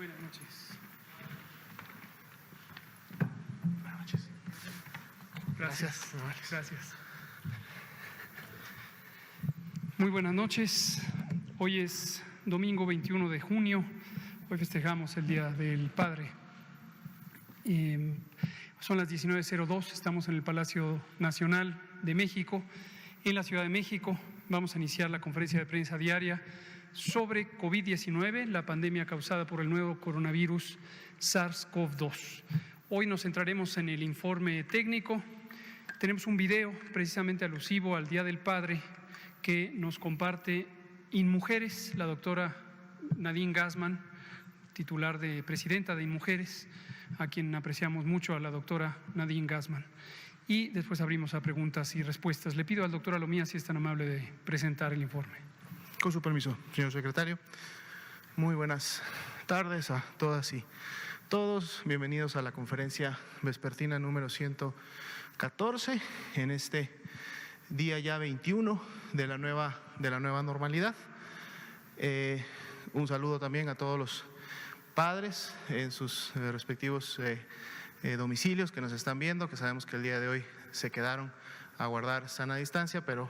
Buenas noches. Buenas noches. Gracias. Gracias. Muy buenas noches. Hoy es domingo 21 de junio. Hoy festejamos el Día del Padre. Son las 19:02. Estamos en el Palacio Nacional de México, en la Ciudad de México. Vamos a iniciar la conferencia de prensa diaria sobre COVID-19, la pandemia causada por el nuevo coronavirus SARS-CoV-2. Hoy nos centraremos en el informe técnico. Tenemos un video precisamente alusivo al Día del Padre que nos comparte InMujeres, la doctora Nadine Gassmann, titular de presidenta de InMujeres, a quien apreciamos mucho, a la doctora Nadine Gassmann. Y después abrimos a preguntas y respuestas. Le pido al doctor Alomía si es tan amable de presentar el informe. Con su permiso, señor secretario. Muy buenas tardes a todas y todos. Bienvenidos a la conferencia vespertina número 114 en este día ya 21 de la nueva normalidad. Un saludo también a todos los padres en sus respectivos domicilios que nos están viendo, que sabemos que el día de hoy se quedaron a guardar sana distancia, pero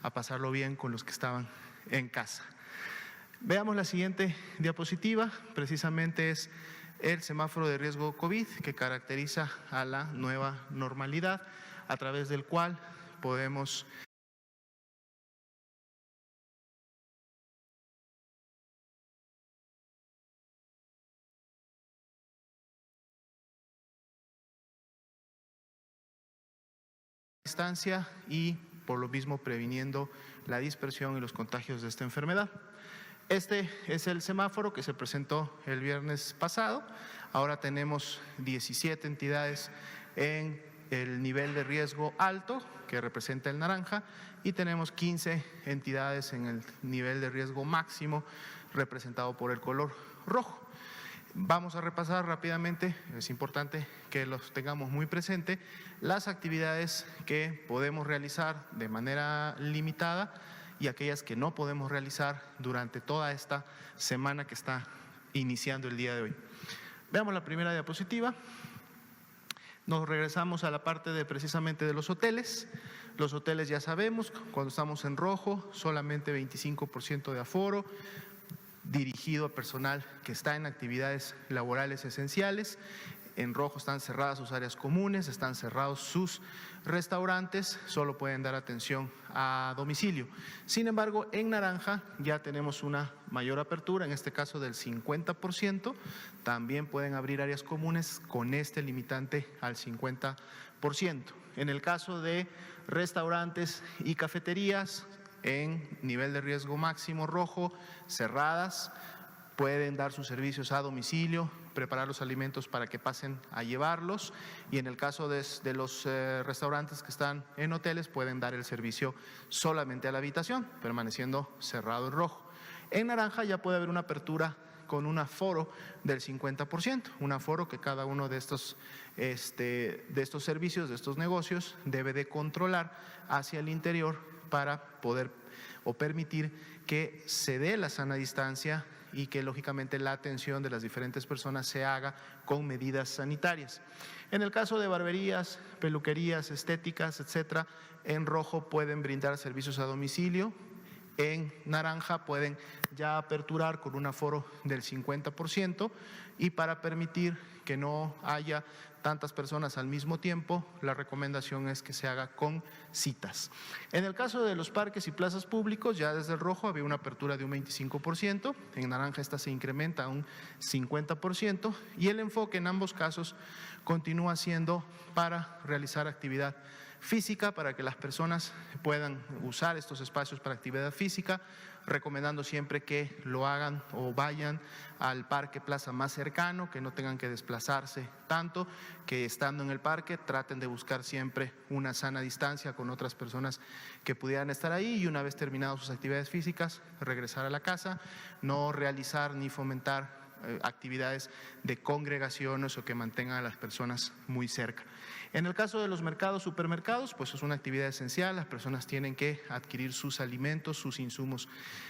a pasarlo bien con los que estaban en casa. Veamos la siguiente diapositiva. Precisamente es el semáforo de riesgo COVID que caracteriza a la nueva normalidad, a través del cual podemos distancia y por lo mismo previniendo la dispersión y los contagios de esta enfermedad. Este es el semáforo que se presentó el viernes pasado. Ahora tenemos 17 entidades en el nivel de riesgo alto, que representa el naranja, y tenemos 15 entidades en el nivel de riesgo máximo, representado por el color rojo. Vamos a repasar rápidamente, es importante que los tengamos muy presente, las actividades que podemos realizar de manera limitada y aquellas que no podemos realizar durante toda esta semana que está iniciando el día de hoy. Veamos la primera diapositiva. Nos regresamos a la parte de precisamente de los hoteles. Los hoteles ya sabemos, cuando estamos en rojo, solamente 25% de aforo, dirigido a personal que está en actividades laborales esenciales. En rojo están cerradas sus áreas comunes, están cerrados sus restaurantes, solo pueden dar atención a domicilio. Sin embargo, en naranja ya tenemos una mayor apertura, en este caso del 50%, también pueden abrir áreas comunes con este limitante al 50%. En el caso de restaurantes y cafeterías, en nivel de riesgo máximo rojo, cerradas, pueden dar sus servicios a domicilio, preparar los alimentos para que pasen a llevarlos, y en el caso de los restaurantes que están en hoteles pueden dar el servicio solamente a la habitación, permaneciendo cerrado en rojo. En naranja ya puede haber una apertura con un aforo del 50%, un aforo que cada uno de estos servicios, de estos negocios, debe de controlar hacia el interior para poder o permitir que se dé la sana distancia y que lógicamente la atención de las diferentes personas se haga con medidas sanitarias. En el caso de barberías, peluquerías, estéticas, etcétera, en rojo pueden brindar servicios a domicilio. En naranja pueden ya aperturar con un aforo del 50%, y para permitir que no haya tantas personas al mismo tiempo, la recomendación es que se haga con citas. En el caso de los parques y plazas públicos, ya desde el rojo había una apertura de un 25%, en naranja esta se incrementa a un 50%, y el enfoque en ambos casos continúa siendo para realizar actividad física, para que las personas puedan usar estos espacios para actividad física, recomendando siempre que lo hagan o vayan al parque plaza más cercano, que no tengan que desplazarse tanto, que estando en el parque traten de buscar siempre una sana distancia con otras personas que pudieran estar ahí, y una vez terminadas sus actividades físicas regresar a la casa, no realizar ni fomentar actividades de congregaciones o que mantengan a las personas muy cerca. En el caso de los mercados, supermercados, pues es una actividad esencial, las personas tienen que adquirir sus alimentos, sus insumos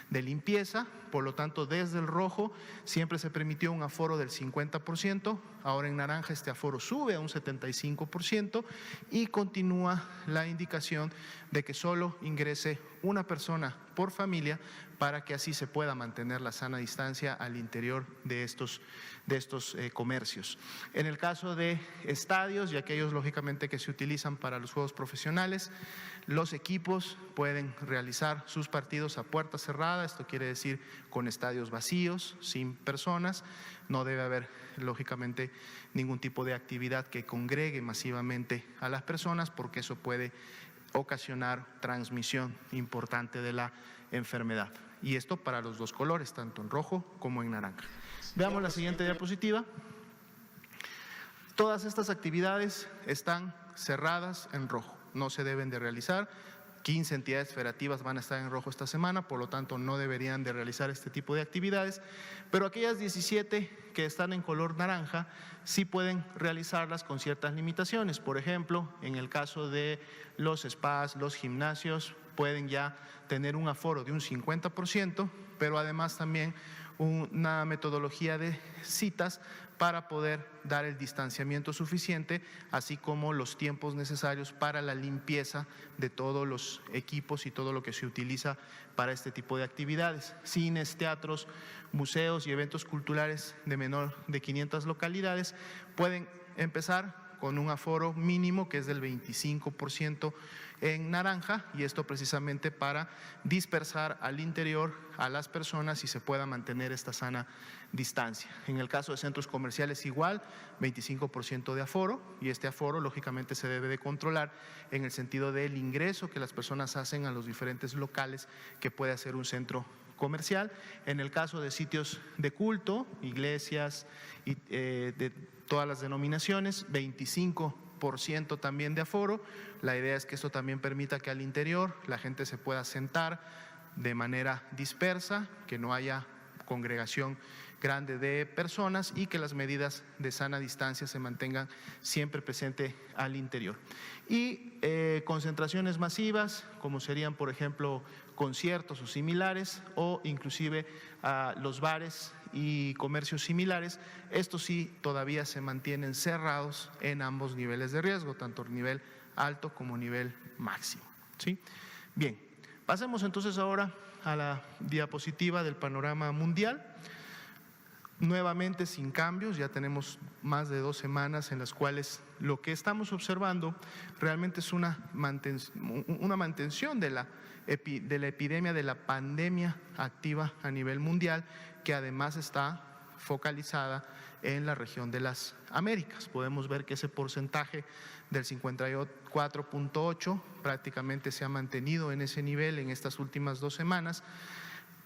de limpieza, por lo tanto desde el rojo siempre se permitió un aforo del 50%, ahora en naranja este aforo sube a un 75% y continúa la indicación de que solo ingrese una persona por familia para que así se pueda mantener la sana distancia al interior de estos comercios. En el caso de estadios y aquellos lógicamente que se utilizan para los juegos profesionales, los equipos pueden realizar sus partidos a puerta cerrada, esto quiere decir con estadios vacíos, sin personas, no debe haber lógicamente ningún tipo de actividad que congregue masivamente a las personas porque eso puede ocasionar transmisión importante de la enfermedad. Y esto para los dos colores, tanto en rojo como en naranja. Veamos la siguiente diapositiva. Todas estas actividades están cerradas en rojo, no se deben de realizar. 15 entidades federativas van a estar en rojo esta semana, por lo tanto no deberían de realizar este tipo de actividades, pero aquellas 17 que están en color naranja sí pueden realizarlas con ciertas limitaciones. Por ejemplo, en el caso de los spas, los gimnasios, pueden ya tener un aforo de un 50%, pero además también una metodología de citas para poder dar el distanciamiento suficiente, así como los tiempos necesarios para la limpieza de todos los equipos y todo lo que se utiliza para este tipo de actividades. Cines, teatros, museos y eventos culturales de menor de 500 localidades pueden empezar con un aforo mínimo que es del 25% en naranja, y esto precisamente para dispersar al interior a las personas y se pueda mantener esta sana distancia. En el caso de centros comerciales igual, 25% de aforo, y este aforo lógicamente se debe de controlar en el sentido del ingreso que las personas hacen a los diferentes locales que puede hacer un centro comercial. En el caso de sitios de culto, iglesias y de todas las denominaciones, 25% también de aforo. La idea es que esto también permita que al interior la gente se pueda sentar de manera dispersa, que no haya congregación grande de personas y que las medidas de sana distancia se mantengan siempre presente al interior. Y concentraciones masivas, como serían por ejemplo conciertos o similares, o inclusive los bares y comercios similares, estos sí todavía se mantienen cerrados en ambos niveles de riesgo, tanto el nivel alto como nivel máximo, ¿sí? Bien, pasemos entonces ahora a la diapositiva del panorama mundial. Nuevamente sin cambios, ya tenemos más de 2 semanas en las cuales lo que estamos observando realmente es una mantención de la epidemia, de la pandemia activa a nivel mundial, que además está focalizada en la región de las Américas. Podemos ver que ese porcentaje del 54.8 prácticamente se ha mantenido en ese nivel en estas últimas 2 semanas.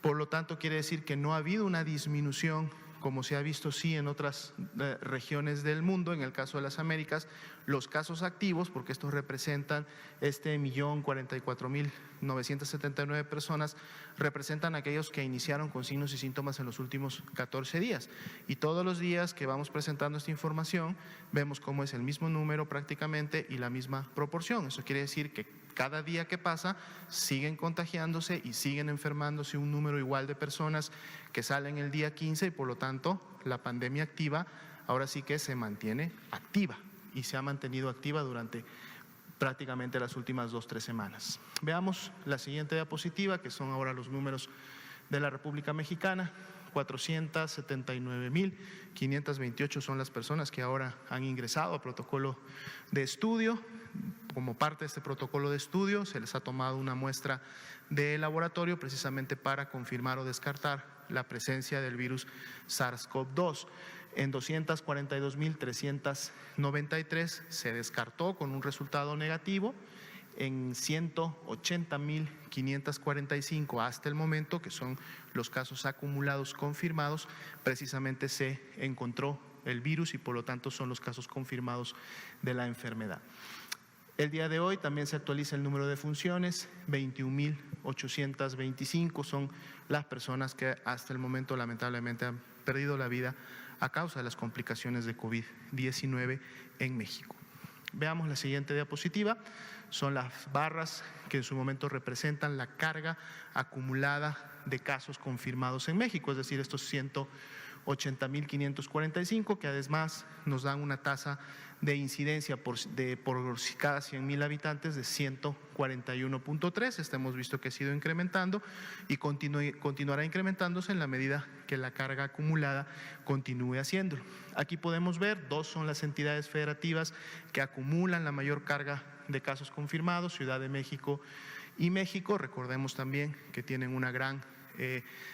Por lo tanto, quiere decir que no ha habido una disminución como se ha visto sí en otras regiones del mundo. En el caso de las Américas, los casos activos, porque estos representan 1.044.979 personas, representan aquellos que iniciaron con signos y síntomas en los últimos 14 días. Y todos los días que vamos presentando esta información, vemos cómo es el mismo número prácticamente y la misma proporción. Eso quiere decir que cada día que pasa siguen contagiándose y siguen enfermándose un número igual de personas que salen el día 15 y por lo tanto la pandemia activa ahora sí que se mantiene activa y se ha mantenido activa durante prácticamente las últimas 2-3 semanas. Veamos la siguiente diapositiva, que son ahora los números de la República Mexicana. 479.528 son las personas que ahora han ingresado a protocolo de estudio. Como parte de este protocolo de estudio se les ha tomado una muestra de laboratorio precisamente para confirmar o descartar la presencia del virus SARS-CoV-2. En 242.393 se descartó con un resultado negativo. En 180.545 hasta el momento, que son los casos acumulados confirmados, precisamente se encontró el virus y por lo tanto son los casos confirmados de la enfermedad. El día de hoy también se actualiza el número de funciones, 21.825 son las personas que hasta el momento lamentablemente han perdido la vida a causa de las complicaciones de COVID-19 en México. Veamos la siguiente diapositiva, son las barras que en su momento representan la carga acumulada de casos confirmados en México, es decir, estos 180.545 que además nos dan una tasa de incidencia por cada 100.000 habitantes de 141.3. Este hemos visto que ha sido incrementando y continuará incrementándose en la medida que la carga acumulada continúe haciéndolo. Aquí podemos ver, 2 son las entidades federativas que acumulan la mayor carga de casos confirmados, Ciudad de México y México. Recordemos también que tienen una gran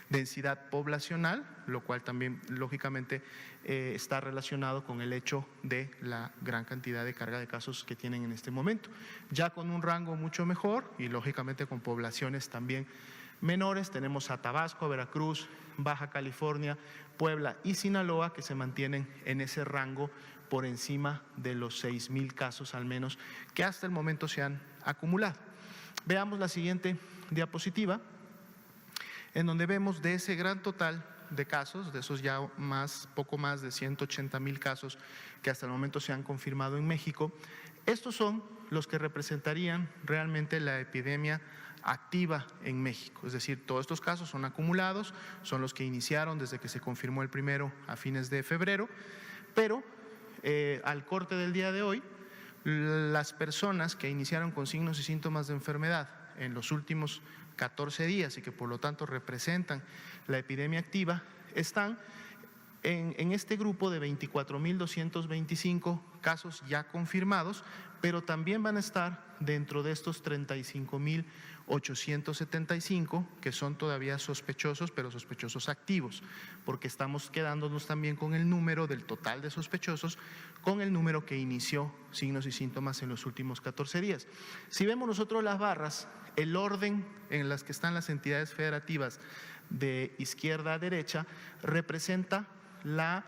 densidad poblacional, lo cual también lógicamente está relacionado con el hecho de la gran cantidad de carga de casos que tienen en este momento. Ya con un rango mucho mejor y lógicamente con poblaciones también menores, tenemos a Tabasco, a Veracruz, Baja California, Puebla y Sinaloa que se mantienen en ese rango por encima de los 6.000 casos al menos que hasta el momento se han acumulado. Veamos la siguiente diapositiva, en donde vemos de ese gran total de casos, de esos ya poco más de 180.000 casos que hasta el momento se han confirmado en México, estos son los que representarían realmente la epidemia activa en México, es decir, todos estos casos son acumulados, son los que iniciaron desde que se confirmó el primero a fines de febrero, pero al corte del día de hoy, las personas que iniciaron con signos y síntomas de enfermedad en los últimos 14 días y que por lo tanto representan la epidemia activa, están en este grupo de 24.225 casos ya confirmados, pero también van a estar dentro de estos 35.875 que son todavía sospechosos, pero sospechosos activos, porque estamos quedándonos también con el número del total de sospechosos, con el número que inició signos y síntomas en los últimos 14 días. Si vemos nosotros las barras, el orden en las que están las entidades federativas de izquierda a derecha representa la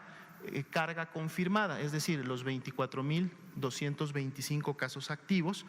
carga confirmada, es decir, los 24.225 casos activos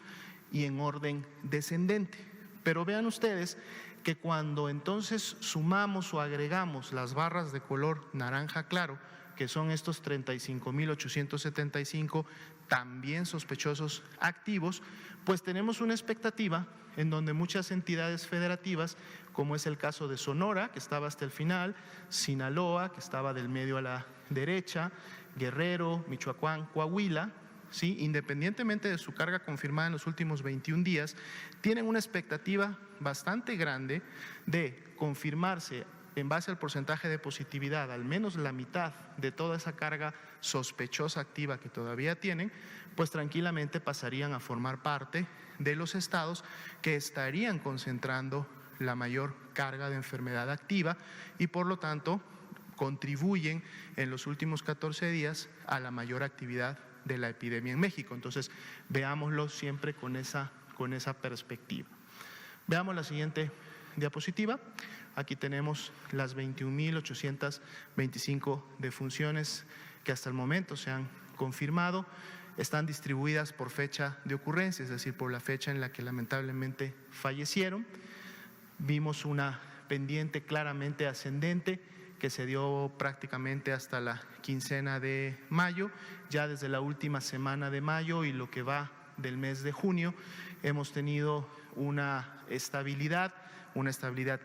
y en orden descendente. Pero vean ustedes que cuando entonces sumamos o agregamos las barras de color naranja claro, que son estos 35.875 también sospechosos activos, pues tenemos una expectativa en donde muchas entidades federativas, como es el caso de Sonora, que estaba hasta el final, Sinaloa, que estaba del medio a la derecha, Guerrero, Michoacán, Coahuila, ¿sí? Independientemente de su carga confirmada en los últimos 21 días, tienen una expectativa bastante grande de confirmarse en base al porcentaje de positividad, al menos la mitad de toda esa carga sospechosa activa que todavía tienen, pues tranquilamente pasarían a formar parte de los estados que estarían concentrando la mayor carga de enfermedad activa y por lo tanto contribuyen en los últimos 14 días a la mayor actividad de la epidemia en México. Entonces, veámoslo siempre con esa perspectiva. Veamos la siguiente diapositiva. Aquí tenemos las 21.825 defunciones que hasta el momento se han confirmado. Están distribuidas por fecha de ocurrencia, es decir, por la fecha en la que lamentablemente fallecieron. Vimos una pendiente claramente ascendente que se dio prácticamente hasta la quincena de mayo. Ya desde la última semana de mayo y lo que va del mes de junio hemos tenido una estabilidad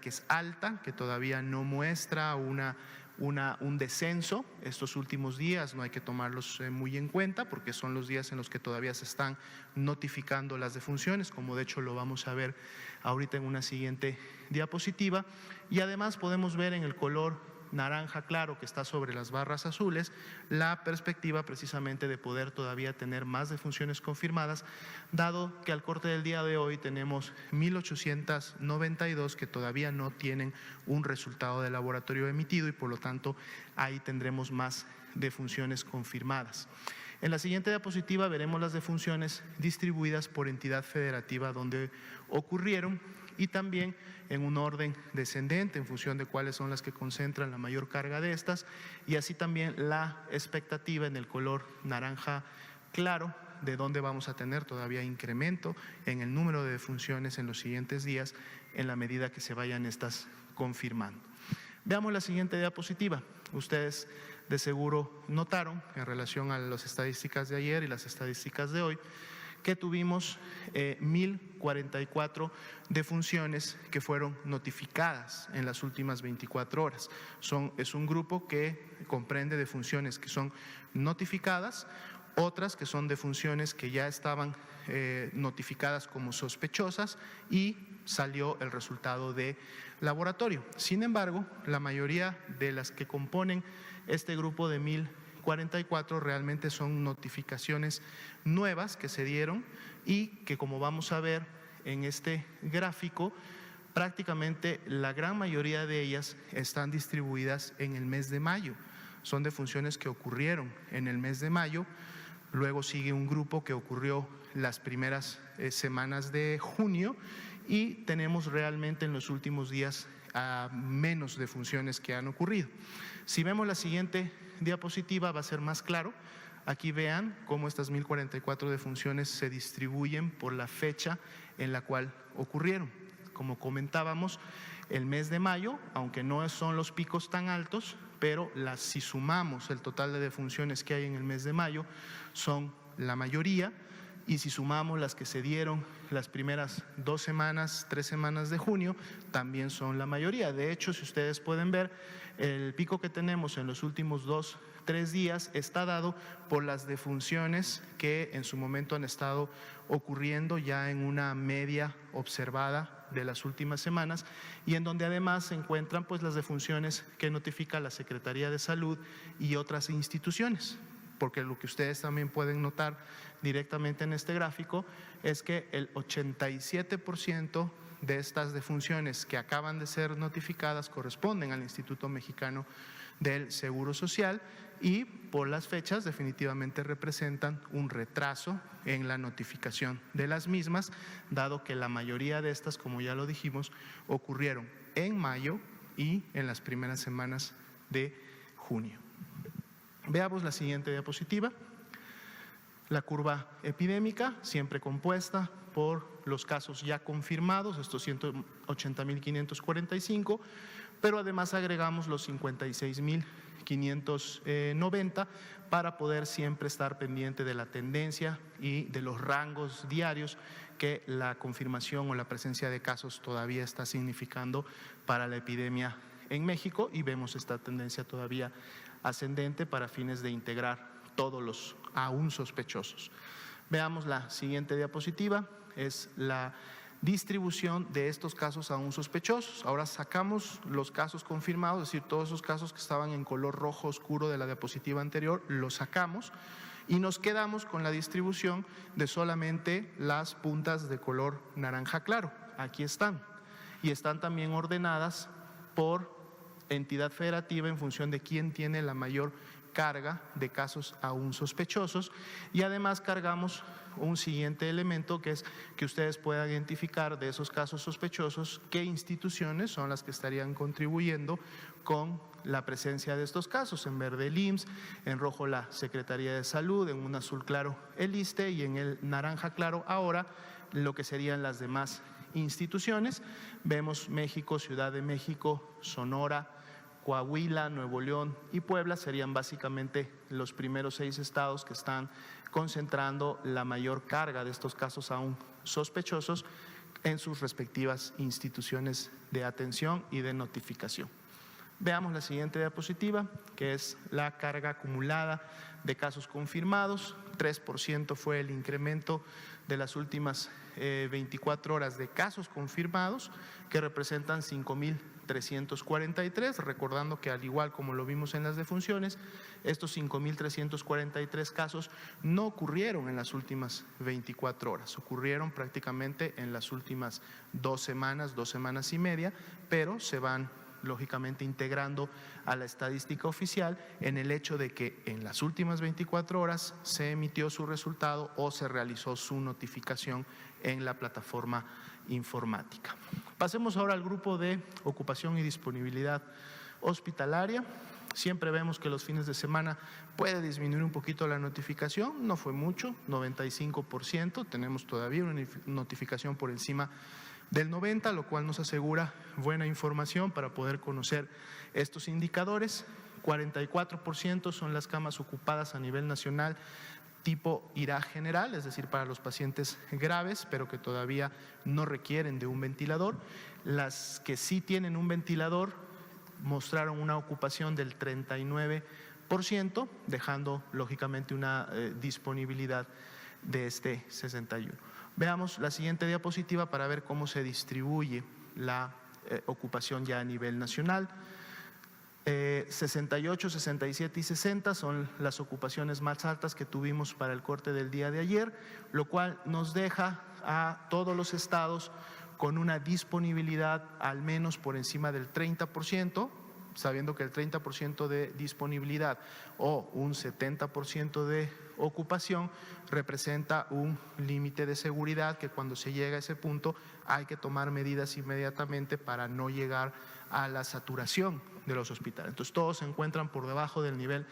que es alta, que todavía no muestra un descenso. Estos últimos días no hay que tomarlos muy en cuenta porque son los días en los que todavía se están notificando las defunciones, como de hecho lo vamos a ver ahorita en una siguiente diapositiva. Y además podemos ver en el color naranja claro que está sobre las barras azules la perspectiva precisamente de poder todavía tener más defunciones confirmadas, dado que al corte del día de hoy tenemos 1.892 que todavía no tienen un resultado de laboratorio emitido y por lo tanto ahí tendremos más defunciones confirmadas. En la siguiente diapositiva veremos las defunciones distribuidas por entidad federativa donde ocurrieron y también en un orden descendente en función de cuáles son las que concentran la mayor carga de estas y así también la expectativa en el color naranja claro de dónde vamos a tener todavía incremento en el número de defunciones en los siguientes días en la medida que se vayan estas confirmando. Veamos la siguiente diapositiva. Ustedes de seguro notaron en relación a las estadísticas de ayer y las estadísticas de hoy que tuvimos 1.044 defunciones que fueron notificadas en las últimas 24 horas. Es un grupo que comprende defunciones que son notificadas, otras que son defunciones que ya estaban notificadas como sospechosas y salió el resultado de laboratorio. Sin embargo, la mayoría de las que componen este grupo de 1.044 realmente son notificaciones nuevas que se dieron y que, como vamos a ver en este gráfico, prácticamente la gran mayoría de ellas están distribuidas en el mes de mayo. Son defunciones que ocurrieron en el mes de mayo. Luego sigue un grupo que ocurrió las primeras semanas de junio y tenemos realmente en los últimos días menos defunciones que han ocurrido. Si vemos la siguiente diapositiva va a ser más claro. Aquí vean cómo estas 1.044 defunciones se distribuyen por la fecha en la cual ocurrieron. Como comentábamos, el mes de mayo, aunque no son los picos tan altos, pero si sumamos el total de defunciones que hay en el mes de mayo, son la mayoría, y si sumamos las que se dieron las primeras 2 semanas, 3 semanas de junio, también son la mayoría. De hecho, si ustedes pueden ver, el pico que tenemos en los últimos 2, 3 días está dado por las defunciones que en su momento han estado ocurriendo ya en una media observada de las últimas semanas y en donde además se encuentran pues las defunciones que notifica la Secretaría de Salud y otras instituciones. Porque lo que ustedes también pueden notar directamente en este gráfico es que el 87% de estas defunciones que acaban de ser notificadas corresponden al Instituto Mexicano del Seguro Social y por las fechas definitivamente representan un retraso en la notificación de las mismas, dado que la mayoría de estas, como ya lo dijimos, ocurrieron en mayo y en las primeras semanas de junio. Veamos la siguiente diapositiva. La curva epidémica, siempre compuesta por los casos ya confirmados, estos 180.545, pero además agregamos los 56.590 para poder siempre estar pendiente de la tendencia y de los rangos diarios que la confirmación o la presencia de casos todavía está significando para la epidemia en México, y vemos esta tendencia todavía ascendente para fines de integrar todos los aún sospechosos. Veamos la siguiente diapositiva, es la distribución de estos casos aún sospechosos. Ahora sacamos los casos confirmados, es decir, todos esos casos que estaban en color rojo oscuro de la diapositiva anterior, los sacamos y nos quedamos con la distribución de solamente las puntas de color naranja claro. Aquí están, y están también ordenadas por entidad federativa en función de quién tiene la mayor carga de casos aún sospechosos, y además cargamos un siguiente elemento que es que ustedes puedan identificar de esos casos sospechosos qué instituciones son las que estarían contribuyendo con la presencia de estos casos. En verde el IMSS, en rojo la Secretaría de Salud, en un azul claro el ISSSTE y en el naranja claro ahora lo que serían las demás instituciones. Vemos México, Ciudad de México, Sonora, Coahuila, Nuevo León y Puebla serían básicamente los primeros 6 estados que están concentrando la mayor carga de estos casos aún sospechosos en sus respectivas instituciones de atención y de notificación. Veamos la siguiente diapositiva, que es la carga acumulada de casos confirmados. 3% fue el incremento de las últimas 24 horas de casos confirmados, que representan 5.343, recordando que al igual como lo vimos en las defunciones, estos 5.343 casos no ocurrieron en las últimas 24 horas, ocurrieron prácticamente en las últimas 2 semanas y media, pero se van lógicamente integrando a la estadística oficial en el hecho de que en las últimas 24 horas se emitió su resultado o se realizó su notificación en la plataforma informática. Pasemos ahora al grupo de ocupación y disponibilidad hospitalaria. Siempre vemos que los fines de semana puede disminuir un poquito la notificación, no fue mucho, 95%, tenemos todavía una notificación por encima del 90%, lo cual nos asegura buena información para poder conocer estos indicadores. 44% son las camas ocupadas a nivel nacional tipo IRA general, es decir, para los pacientes graves, pero que todavía no requieren de un ventilador. Las que sí tienen un ventilador mostraron una ocupación del 39%, dejando lógicamente una disponibilidad de este 61%. Veamos la siguiente diapositiva para ver cómo se distribuye la ocupación ya a nivel nacional. 68, 67 y 60 son las ocupaciones más altas que tuvimos para el corte del día de ayer, lo cual nos deja a todos los estados con una disponibilidad al menos por encima del 30%, sabiendo que el 30% de disponibilidad o un 70% de ocupación representa un límite de seguridad que cuando se llega a ese punto hay que tomar medidas inmediatamente para no llegar a la saturación de los hospitales. Entonces todos se encuentran por debajo del nivel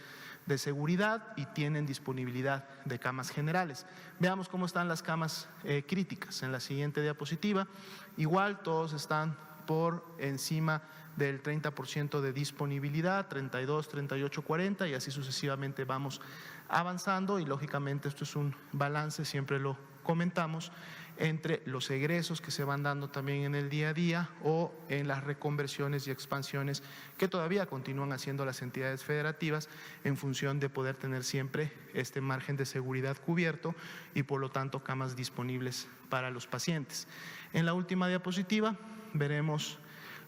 de seguridad y tienen disponibilidad de camas generales. Veamos cómo están las camas críticas en la siguiente diapositiva. Igual todos están por encima del 30% de disponibilidad, 32, 38, 40 y así sucesivamente vamos avanzando y lógicamente esto es un balance, siempre lo comentamos, entre los egresos que se van dando también en el día a día o en las reconversiones y expansiones que todavía continúan haciendo las entidades federativas en función de poder tener siempre este margen de seguridad cubierto y por lo tanto camas disponibles para los pacientes. En la última diapositiva veremos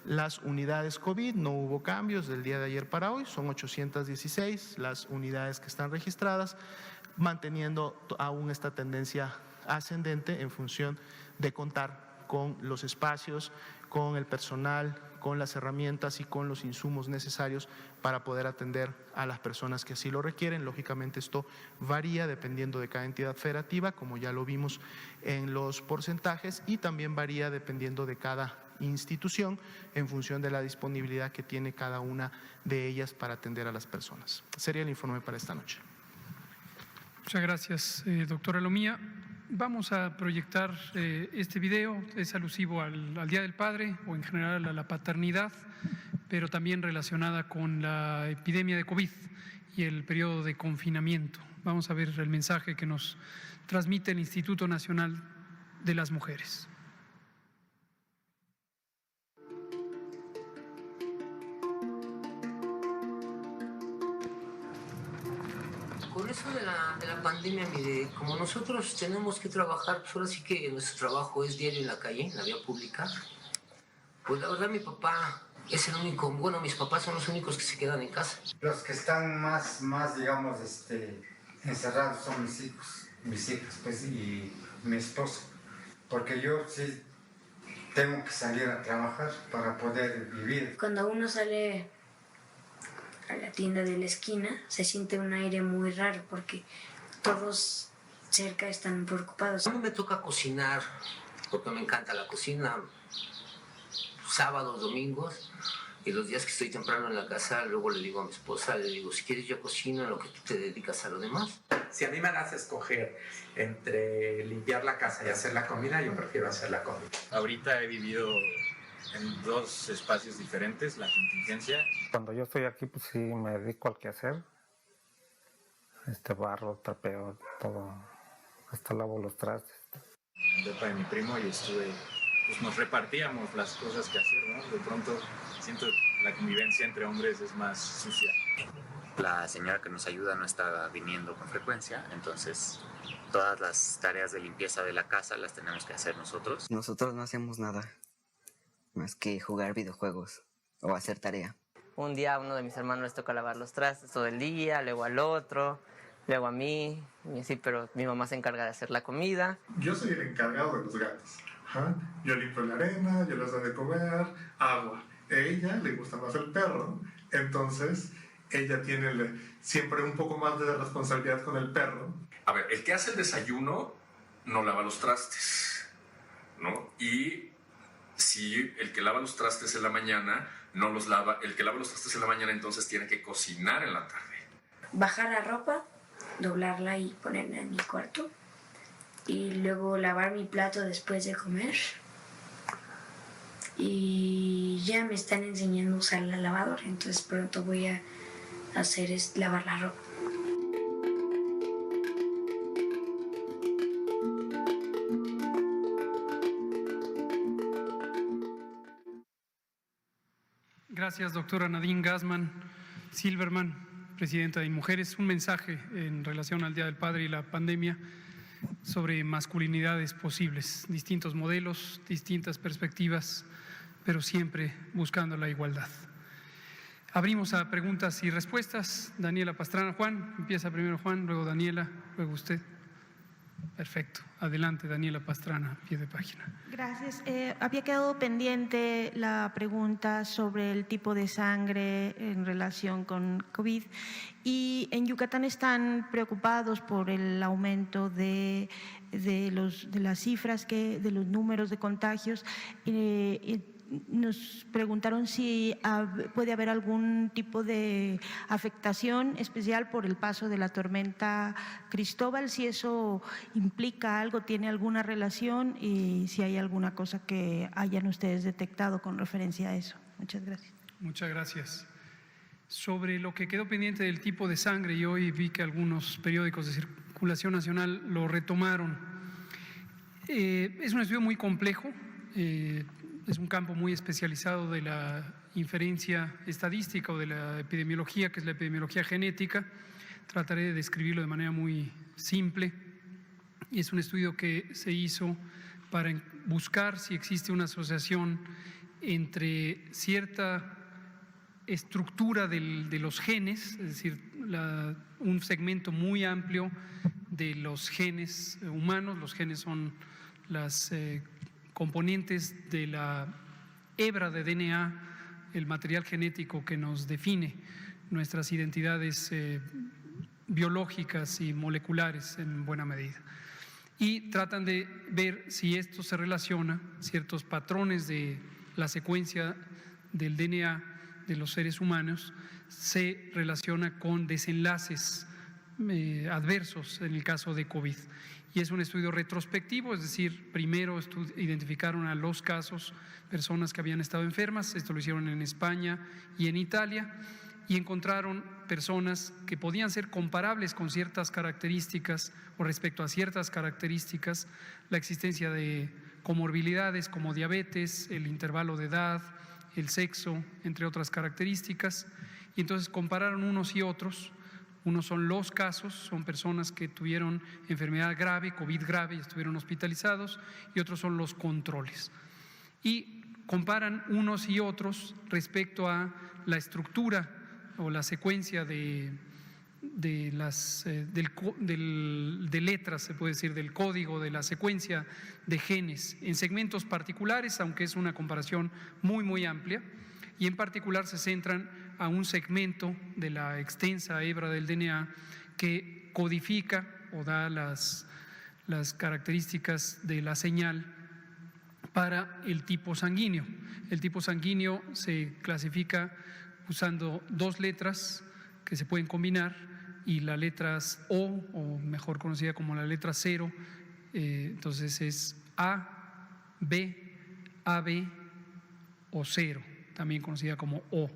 las unidades COVID, no hubo cambios del día de ayer para hoy, son 816 las unidades que están registradas, manteniendo aún esta tendencia ascendente en función de contar con los espacios, con el personal, con las herramientas y con los insumos necesarios para poder atender a las personas que así lo requieren. Lógicamente esto varía dependiendo de cada entidad federativa, como ya lo vimos en los porcentajes, y también varía dependiendo de cada institución en función de la disponibilidad que tiene cada una de ellas para atender a las personas. Sería el informe para esta noche. Muchas gracias, doctora Lomía. Vamos a proyectar este video, es alusivo al Día del Padre o en general a la paternidad, pero también relacionada con la epidemia de COVID y el periodo de confinamiento. Vamos a ver el mensaje que nos transmite el Instituto Nacional de las Mujeres. Con eso de la pandemia, mire, como nosotros tenemos que trabajar, pues ahora sí que nuestro trabajo es diario en la calle, en la vía pública, pues la verdad mi papá es el único, bueno, mis papás son los únicos que se quedan en casa. Los que están más digamos, encerrados son mis hijas, pues, y mi esposo, porque yo sí tengo que salir a trabajar para poder vivir. Cuando uno sale a la tienda de la esquina se siente un aire muy raro porque todos cerca están preocupados. A mí me toca cocinar porque me encanta la cocina, sábados, domingos, y los días que estoy temprano en la casa luego le digo a mi esposa, le digo, si quieres yo cocino en lo que tú te dedicas a lo demás. Si a mí me das a escoger entre limpiar la casa y hacer la comida, yo prefiero hacer la comida. Ahorita he vivido en dos espacios diferentes, la contingencia. Cuando yo estoy aquí, pues sí, me dedico al quehacer. Barro, trapeo, todo, hasta lavo los trastes. En depa de mi primo y pues nos repartíamos las cosas que hacer, ¿no? De pronto siento la convivencia entre hombres es más sucia. La señora que nos ayuda no está viniendo con frecuencia, entonces todas las tareas de limpieza de la casa las tenemos que hacer nosotros. Nosotros no hacemos nada más que jugar videojuegos o hacer tarea. Un día a uno de mis hermanos les toca lavar los trastes todo el día, luego al otro, luego a mí, y así, pero mi mamá se encarga de hacer la comida. Yo soy el encargado de los gatos. Yo limpio la arena, yo les doy de comer, agua. A ella le gusta más el perro, entonces ella tiene siempre un poco más de responsabilidad con el perro. A ver, el que hace el desayuno no lava los trastes, ¿no? Y si el que lava los trastes en la mañana no los lava. El que lava los trastes en la mañana entonces tiene que cocinar en la tarde. Bajar la ropa, doblarla y ponerla en mi cuarto. Y luego lavar mi plato después de comer. Y ya me están enseñando a usar la lavadora, entonces pronto voy a hacer es lavar la ropa. Gracias, doctora Nadine Gassman Silverman, presidenta de Mujeres. Un mensaje en relación al Día del Padre y la pandemia sobre masculinidades posibles, distintos modelos, distintas perspectivas, pero siempre buscando la igualdad. Abrimos a preguntas y respuestas. Daniela Pastrana. Juan, empieza primero Juan, luego Daniela, luego usted. Perfecto. Adelante, Daniela Pastrana, pie de página. Gracias. Había quedado pendiente la pregunta sobre el tipo de sangre en relación con COVID y en Yucatán están preocupados por el aumento de las cifras, de los números de contagios. Nos preguntaron si puede haber algún tipo de afectación especial por el paso de la tormenta Cristóbal, si eso implica algo, tiene alguna relación y si hay alguna cosa que hayan ustedes detectado con referencia a eso. Muchas gracias. Muchas gracias. Sobre lo que quedó pendiente del tipo de sangre, y hoy vi que algunos periódicos de circulación nacional lo retomaron. Es un estudio muy complejo. Es un campo muy especializado de la inferencia estadística o de la epidemiología, que es la epidemiología genética. Trataré de describirlo de manera muy simple. Es un estudio que se hizo para buscar si existe una asociación entre cierta estructura de los genes, es decir, un segmento muy amplio de los genes humanos. Los genes son las componentes de la hebra de DNA, el material genético que nos define nuestras identidades biológicas y moleculares en buena medida. Y tratan de ver si esto se relaciona, ciertos patrones de la secuencia del DNA de los seres humanos se relaciona con desenlaces adversos en el caso de COVID. Y es un estudio retrospectivo, es decir, primero identificaron a los casos, personas que habían estado enfermas, esto lo hicieron en España y en Italia, y encontraron personas que podían ser comparables con ciertas características o respecto a ciertas características, la existencia de comorbilidades como diabetes, el intervalo de edad, el sexo, entre otras características, y entonces compararon unos y otros. Unos son los casos, son personas que tuvieron enfermedad grave, COVID grave y estuvieron hospitalizados, y otros son los controles. Y comparan unos y otros respecto a la estructura o la secuencia de letras, se puede decir, del código, de la secuencia de genes en segmentos particulares, aunque es una comparación muy, muy amplia, y en particular se centran a un segmento de la extensa hebra del DNA que codifica o da las características de la señal para el tipo sanguíneo. El tipo sanguíneo se clasifica usando dos letras que se pueden combinar y las letras O mejor conocida como la letra 0, entonces es A, B, AB o 0, también conocida como O.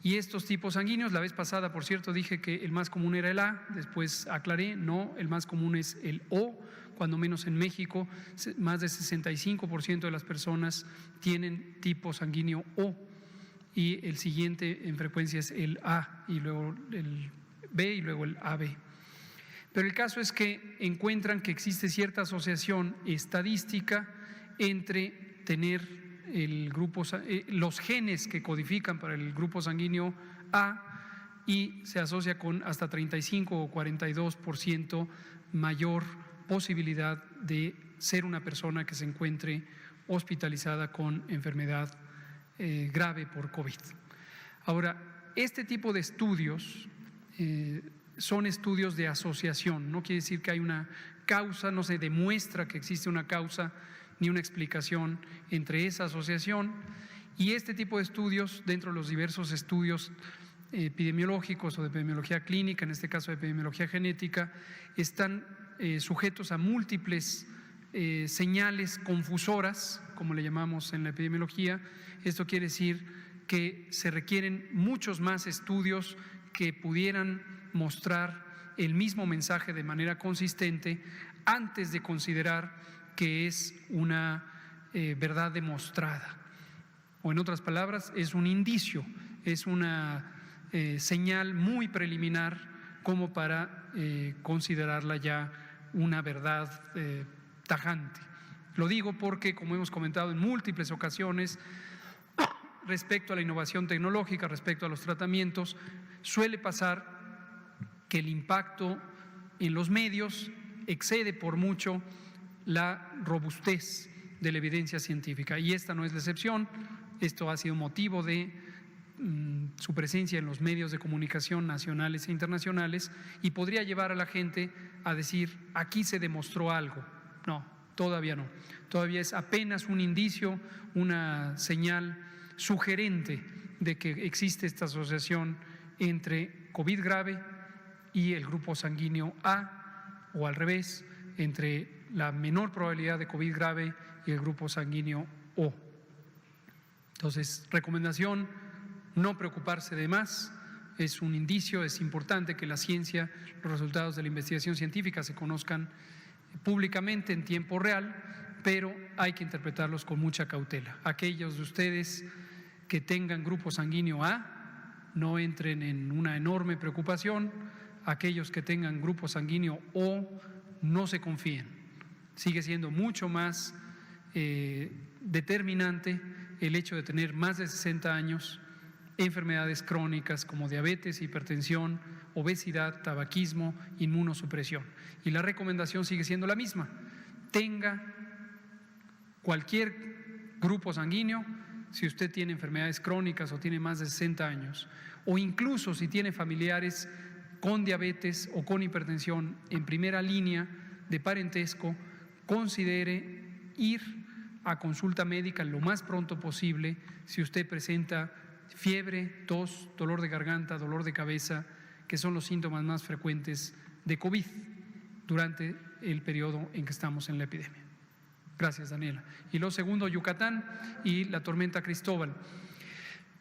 Y estos tipos sanguíneos, la vez pasada, por cierto, dije que el más común era el A, después aclaré, no, el más común es el O, cuando menos en México, más del 65% de las personas tienen tipo sanguíneo O, y el siguiente en frecuencia es el A, y luego el B y luego el AB. Pero el caso es que encuentran que existe cierta asociación estadística entre tener los genes que codifican para el grupo sanguíneo A, y se asocia con hasta 35 o 42% mayor posibilidad de ser una persona que se encuentre hospitalizada con enfermedad grave por COVID. Ahora, este tipo de estudios son estudios de asociación, no quiere decir que hay una causa, no se demuestra que existe una causa ni una explicación entre esa asociación, Y este tipo de estudios, dentro de los diversos estudios epidemiológicos o de epidemiología clínica, en este caso de epidemiología genética, están sujetos a múltiples señales confusoras, como le llamamos en la epidemiología. Esto quiere decir que se requieren muchos más estudios que pudieran mostrar el mismo mensaje de manera consistente antes de considerar que es una verdad demostrada. O en otras palabras, es un indicio, es una señal muy preliminar como para considerarla ya una verdad tajante. Lo digo porque, como hemos comentado en múltiples ocasiones, respecto a la innovación tecnológica, respecto a los tratamientos, suele pasar que el impacto en los medios excede por mucho la robustez de la evidencia científica, y esta no es la excepción. Esto ha sido motivo de su presencia en los medios de comunicación nacionales e internacionales, y podría llevar a la gente a decir: aquí se demostró algo. No, todavía no. Todavía es apenas un indicio, una señal sugerente de que existe esta asociación entre COVID grave y el grupo sanguíneo A, o al revés, entre la menor probabilidad de COVID grave y el grupo sanguíneo O. Entonces, recomendación: no preocuparse de más. Es un indicio, es importante que la ciencia, los resultados de la investigación científica se conozcan públicamente en tiempo real, pero hay que interpretarlos con mucha cautela. Aquellos de ustedes que tengan grupo sanguíneo A, no entren en una enorme preocupación. Aquellos que tengan grupo sanguíneo O, no se confíen. Sigue siendo mucho más determinante el hecho de tener más de 60 años, enfermedades crónicas como diabetes, hipertensión, obesidad, tabaquismo, inmunosupresión. Y la recomendación sigue siendo la misma: tenga cualquier grupo sanguíneo. Si usted tiene enfermedades crónicas o tiene más de 60 años, o incluso si tiene familiares con diabetes o con hipertensión en primera línea de parentesco, considere ir a consulta médica lo más pronto posible si usted presenta fiebre, tos, dolor de garganta, dolor de cabeza, que son los síntomas más frecuentes de COVID durante el periodo en que estamos en la epidemia. Gracias, Daniela. Y lo segundo, Yucatán y la tormenta Cristóbal.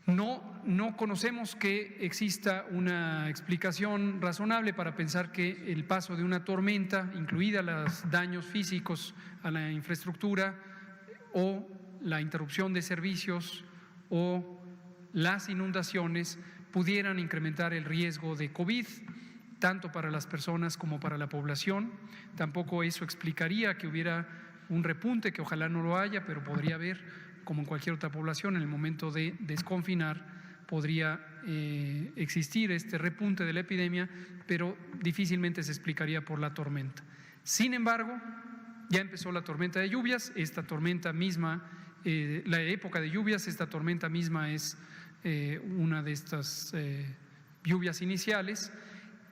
No conocemos que exista una explicación razonable para pensar que el paso de una tormenta, incluida los daños físicos a la infraestructura o la interrupción de servicios o las inundaciones, pudieran incrementar el riesgo de COVID, tanto para las personas como para la población. Tampoco eso explicaría que hubiera un repunte, que ojalá no lo haya, pero podría haber, como en cualquier otra población, en el momento de desconfinar podría existir este repunte de la epidemia, pero difícilmente se explicaría por la tormenta. Sin embargo, ya empezó la tormenta de lluvias. Esta tormenta misma, la época de lluvias, esta tormenta misma es una de estas lluvias iniciales.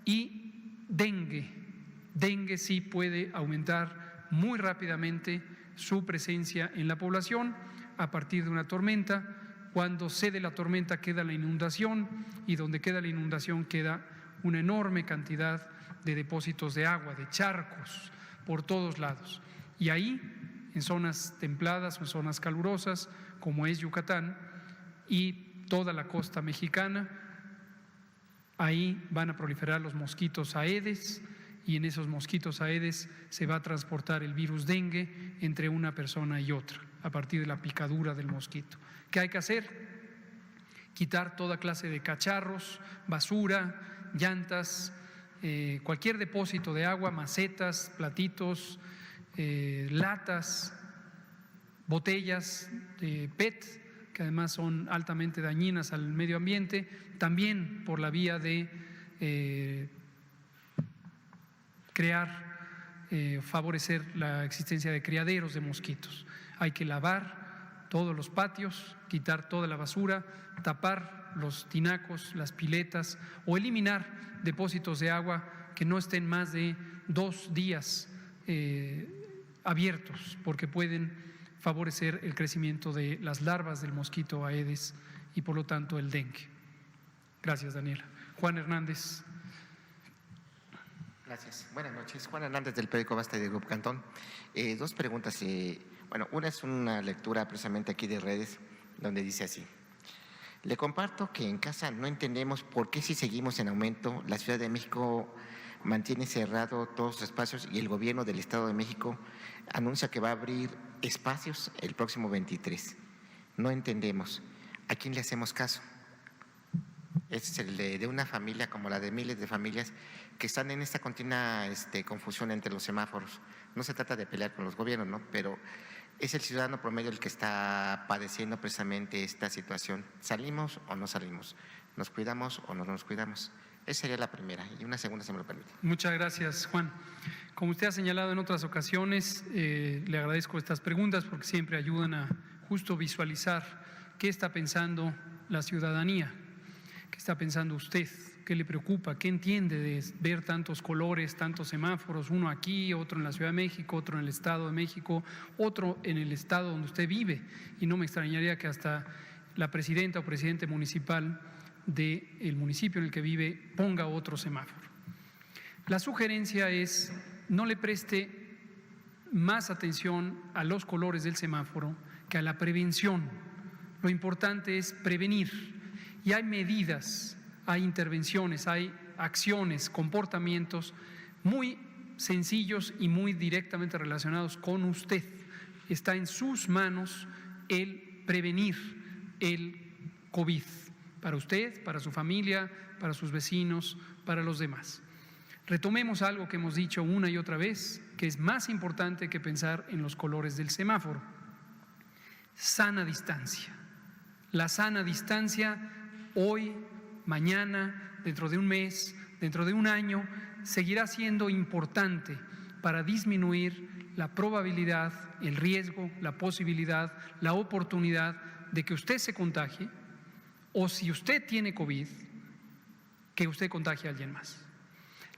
Y dengue sí puede aumentar muy rápidamente su presencia en la población a partir de una tormenta. Cuando cede la tormenta queda la inundación, y donde queda la inundación queda una enorme cantidad de depósitos de agua, de charcos por todos lados. Y ahí, en zonas templadas o en zonas calurosas, como es Yucatán y toda la costa mexicana, ahí van a proliferar los mosquitos Aedes, y en esos mosquitos Aedes se va a transportar el virus dengue entre una persona y otra a partir de la picadura del mosquito. ¿Qué hay que hacer? Quitar toda clase de cacharros, basura, llantas, cualquier depósito de agua, macetas, platitos, latas, botellas de PET, que además son altamente dañinas al medio ambiente, también por la vía de favorecer la existencia de criaderos de mosquitos. Hay que lavar todos los patios, quitar toda la basura, tapar los tinacos, las piletas, o eliminar depósitos de agua que no estén más de 2 días abiertos, porque pueden favorecer el crecimiento de las larvas del mosquito Aedes y por lo tanto el dengue. Gracias, Daniela. Juan Hernández. Gracias. Buenas noches. Juan Hernández del periódico Basta y de Grupo Cantón. Dos preguntas. Bueno, una es una lectura precisamente aquí de redes donde dice así. Le comparto que en casa no entendemos por qué si seguimos en aumento, la Ciudad de México mantiene cerrado todos los espacios y el gobierno del Estado de México anuncia que va a abrir espacios el próximo 23. No entendemos. ¿A quién le hacemos caso? Es el de una familia como la de miles de familias que están en esta continua confusión entre los semáforos. No se trata de pelear con los gobiernos, ¿no? Pero es el ciudadano promedio el que está padeciendo precisamente esta situación. ¿Salimos o no salimos? ¿Nos cuidamos o no nos cuidamos? Esa sería la primera. Y una segunda, si me lo permite. Muchas gracias, Juan. Como usted ha señalado en otras ocasiones, le agradezco estas preguntas porque siempre ayudan a justo visualizar qué está pensando la ciudadanía, qué está pensando usted, qué le preocupa, qué entiende de ver tantos colores, tantos semáforos, uno aquí, otro en la Ciudad de México, otro en el Estado de México, otro en el estado donde usted vive. Y no me extrañaría que hasta la presidenta o presidente municipal del municipio en el que vive ponga otro semáforo. La sugerencia es no le preste más atención a los colores del semáforo que a la prevención. Lo importante es prevenir y hay medidas, hay intervenciones, hay acciones, comportamientos muy sencillos y muy directamente relacionados con usted. Está en sus manos el prevenir el COVID. Para usted, para su familia, para sus vecinos, para los demás. Retomemos algo que hemos dicho una y otra vez, que es más importante que pensar en los colores del semáforo. Sana distancia. La sana distancia hoy, mañana, dentro de un mes, dentro de un año, seguirá siendo importante para disminuir la probabilidad, el riesgo, la posibilidad, la oportunidad de que usted se contagie o si usted tiene COVID, que usted contagie a alguien más.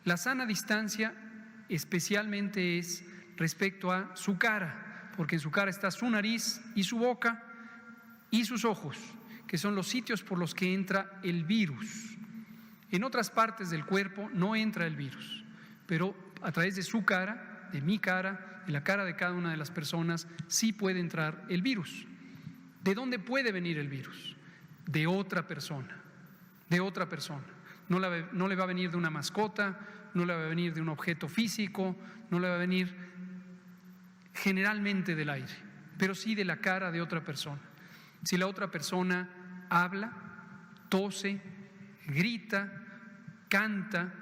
La sana distancia especialmente es respecto a su cara, porque en su cara está su nariz y su boca y sus ojos, que son los sitios por los que entra el virus. En otras partes del cuerpo no entra el virus, pero a través de su cara, de mi cara, de la cara de cada una de las personas, sí puede entrar el virus. ¿De dónde puede venir el virus? De otra persona, de otra persona. No le va a venir de una mascota, no le va a venir de un objeto físico, no le va a venir generalmente del aire, pero sí de la cara de otra persona. Si la otra persona habla, tose, grita, canta,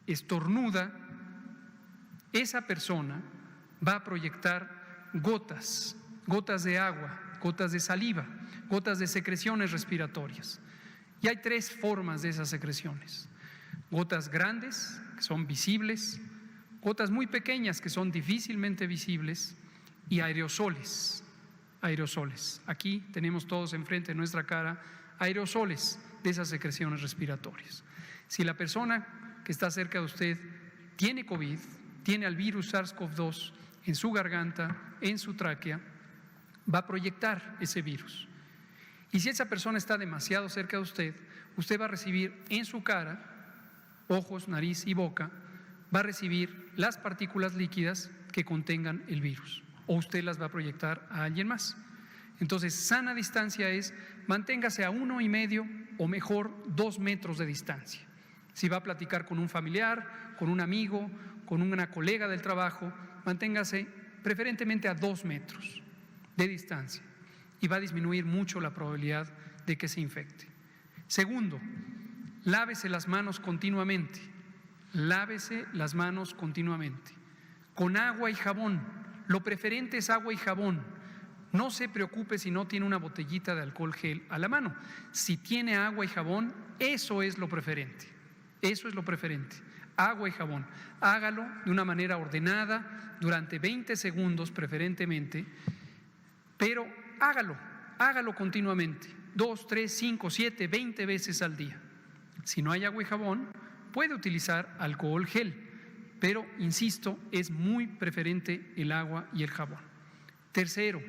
estornuda, esa persona va a proyectar gotas de agua, gotas de saliva, gotas de secreciones respiratorias. Y hay tres formas de esas secreciones. Gotas grandes, que son visibles, gotas muy pequeñas, que son difícilmente visibles, y aerosoles. Aerosoles. Aquí tenemos todos enfrente de nuestra cara aerosoles de esas secreciones respiratorias. Si la persona que está cerca de usted tiene COVID, tiene al virus SARS-CoV-2 en su garganta, en su tráquea, va a proyectar ese virus. Y si esa persona está demasiado cerca de usted, usted va a recibir en su cara, ojos, nariz y boca, va a recibir las partículas líquidas que contengan el virus, o usted las va a proyectar a alguien más. Entonces, sana distancia es manténgase a 1,5 o mejor 2 metros de distancia. Si va a platicar con un familiar, con un amigo, con una colega del trabajo, manténgase preferentemente a 2 metros de distancia y va a disminuir mucho la probabilidad de que se infecte. Segundo, lávese las manos continuamente. Lávese las manos continuamente con agua y jabón. Lo preferente es agua y jabón. No se preocupe si no tiene una botellita de alcohol gel a la mano. Si tiene agua y jabón, eso es lo preferente. Eso es lo preferente. Agua y jabón. Hágalo de una manera ordenada durante 20 segundos preferentemente, pero hágalo continuamente, 2, 3, 5, 7, 20 veces al día. Si no hay agua y jabón, puede utilizar alcohol gel, pero insisto, es muy preferente el agua y el jabón. Tercero,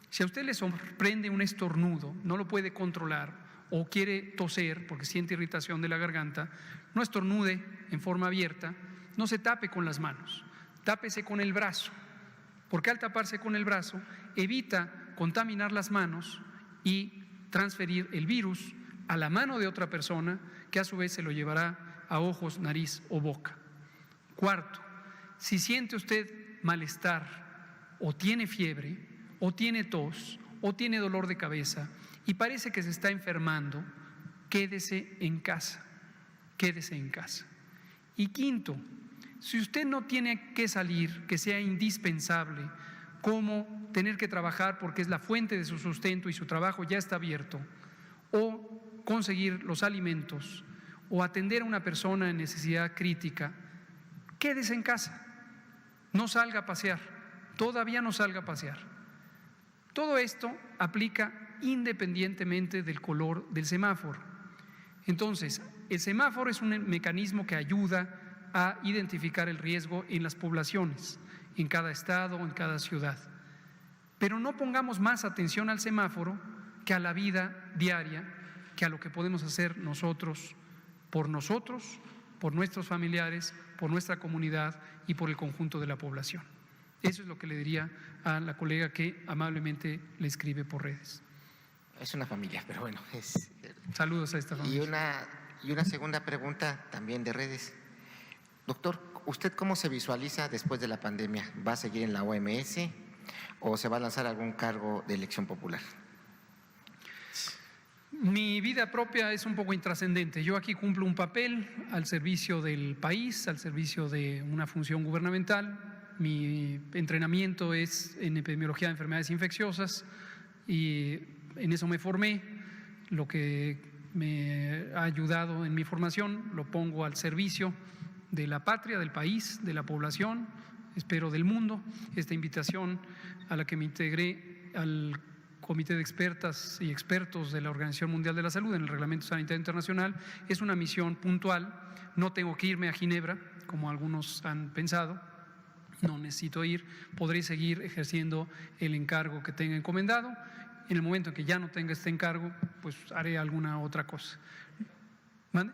si a usted le sorprende un estornudo, no lo puede controlar o quiere toser porque siente irritación de la garganta, no estornude en forma abierta, no se tape con las manos, tápese con el brazo, porque al taparse con el brazo evita contaminar las manos y transferir el virus a la mano de otra persona que a su vez se lo llevará a ojos, nariz o boca. Cuarto, si siente usted malestar o tiene fiebre o tiene tos o tiene dolor de cabeza y parece que se está enfermando, quédese en casa, quédese en casa. Y quinto, si usted no tiene que salir, que sea indispensable, como tener que trabajar porque es la fuente de su sustento y su trabajo ya está abierto, o conseguir los alimentos, o atender a una persona en necesidad crítica, quédese en casa, no salga a pasear, todavía no salga a pasear. Todo esto aplica independientemente del color del semáforo. Entonces, el semáforo es un mecanismo que ayuda a identificar el riesgo en las poblaciones, en cada estado, en cada ciudad. Pero no pongamos más atención al semáforo que a la vida diaria, que a lo que podemos hacer nosotros, por nuestros familiares, por nuestra comunidad y por el conjunto de la población. Eso es lo que le diría a la colega que amablemente le escribe por redes. Es una familia, pero bueno. Saludos a esta familia. Y una segunda pregunta también de redes. Doctor, ¿usted cómo se visualiza después de la pandemia? ¿Va a seguir en la OMS o se va a lanzar algún cargo de elección popular? Mi vida propia es un poco intrascendente. Yo aquí cumplo un papel al servicio del país, al servicio de una función gubernamental. Mi entrenamiento es en epidemiología de enfermedades infecciosas y en eso me formé. Lo que me ha ayudado en mi formación lo pongo al servicio de la patria, del país, de la población, espero del mundo. Esta invitación a la que me integré al Comité de Expertas y Expertos de la Organización Mundial de la Salud en el Reglamento Sanitario Internacional es una misión puntual. No tengo que irme a Ginebra, como algunos han pensado. No necesito ir, podré seguir ejerciendo el encargo que tenga encomendado. En el momento en que ya no tenga este encargo, pues haré alguna otra cosa. ¿Mande?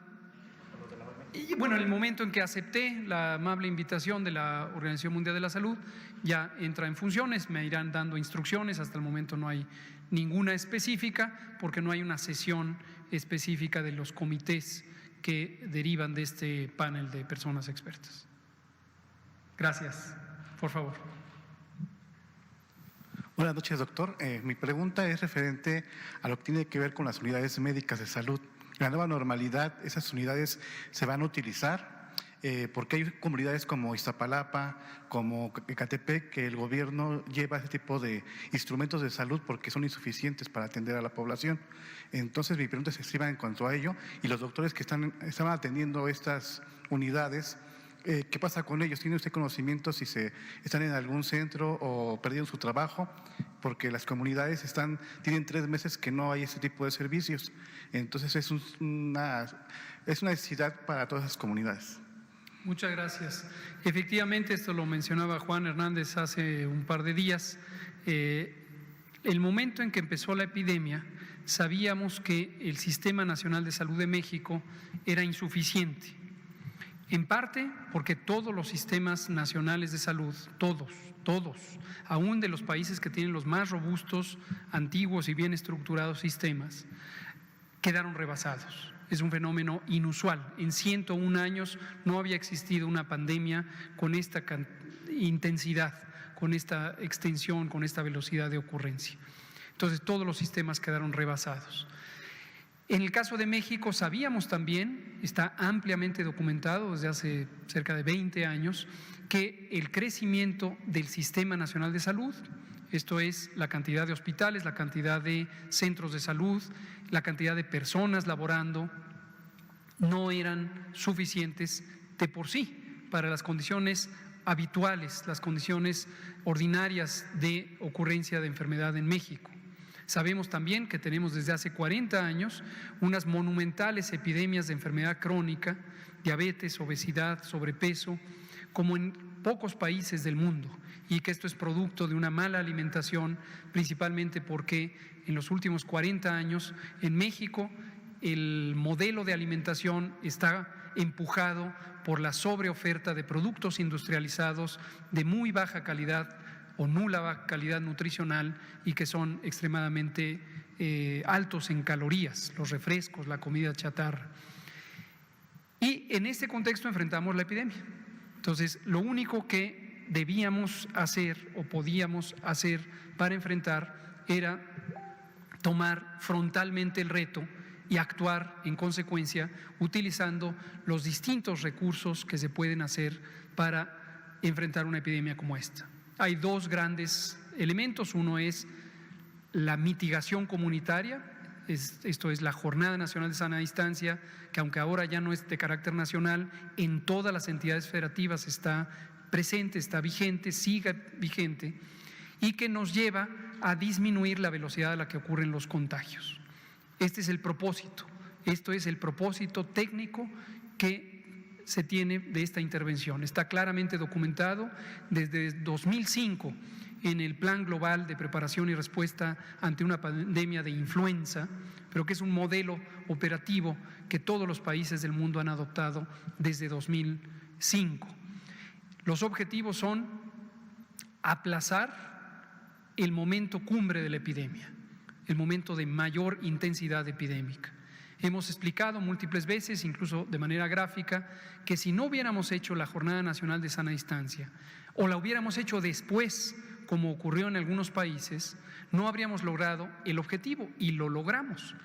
Y bueno, en el momento en que acepté la amable invitación de la Organización Mundial de la Salud, ya entra en funciones, me irán dando instrucciones. Hasta el momento no hay ninguna específica, porque no hay una sesión específica de los comités que derivan de este panel de personas expertas. Gracias, por favor. Buenas noches, doctor. Mi pregunta es referente a lo que tiene que ver con las unidades médicas de salud. En la nueva normalidad, ¿esas unidades se van a utilizar? Porque hay comunidades como Iztapalapa, como Ecatepec, que el gobierno lleva ese tipo de instrumentos de salud porque son insuficientes para atender a la población. Entonces, mi pregunta es si va en cuanto a ello, y los doctores que estaban atendiendo estas unidades, ¿qué pasa con ellos? ¿Tiene usted conocimiento si están en algún centro o perdieron su trabajo? Porque las comunidades tienen 3 meses que no hay ese tipo de servicios. Entonces es una necesidad para todas las comunidades. Muchas gracias. Efectivamente, esto lo mencionaba Juan Hernández hace un par de días. El momento en que empezó la epidemia, sabíamos que el Sistema Nacional de Salud de México era insuficiente. En parte porque todos los sistemas nacionales de salud, todos, aún de los países que tienen los más robustos, antiguos y bien estructurados sistemas, quedaron rebasados. Es un fenómeno inusual. En 101 años no había existido una pandemia con esta intensidad, con esta extensión, con esta velocidad de ocurrencia. Entonces todos los sistemas quedaron rebasados. En el caso de México sabíamos también, está ampliamente documentado desde hace cerca de 20 años, que el crecimiento del Sistema Nacional de Salud, esto es la cantidad de hospitales, la cantidad de centros de salud, la cantidad de personas laborando, no eran suficientes de por sí para las condiciones habituales, las condiciones ordinarias de ocurrencia de enfermedad en México. Sabemos también que tenemos desde hace 40 años unas monumentales epidemias de enfermedad crónica, diabetes, obesidad, sobrepeso, como en pocos países del mundo, y que esto es producto de una mala alimentación, principalmente porque en los últimos 40 años en México el modelo de alimentación está empujado por la sobreoferta de productos industrializados de muy baja calidad o nula calidad nutricional y que son extremadamente altos en calorías, los refrescos, la comida chatarra. Y en este contexto enfrentamos la epidemia. Entonces, lo único que debíamos hacer o podíamos hacer para enfrentar era tomar frontalmente el reto y actuar en consecuencia utilizando los distintos recursos que se pueden hacer para enfrentar una epidemia como esta. Hay dos grandes elementos. Uno es la mitigación comunitaria, esto es la Jornada Nacional de Sana Distancia, que aunque ahora ya no es de carácter nacional, en todas las entidades federativas está presente, está vigente, sigue vigente, y que nos lleva a disminuir la velocidad a la que ocurren los contagios. Este es el propósito, esto es el propósito técnico que se tiene de esta intervención. Está claramente documentado desde 2005 en el Plan Global de Preparación y Respuesta ante una pandemia de influenza, pero que es un modelo operativo que todos los países del mundo han adoptado desde 2005. Los objetivos son aplazar el momento cumbre de la epidemia, el momento de mayor intensidad epidémica. Hemos explicado múltiples veces, incluso de manera gráfica, que si no hubiéramos hecho la Jornada Nacional de Sana Distancia o la hubiéramos hecho después, como ocurrió en algunos países, no habríamos logrado el objetivo, y lo logramos.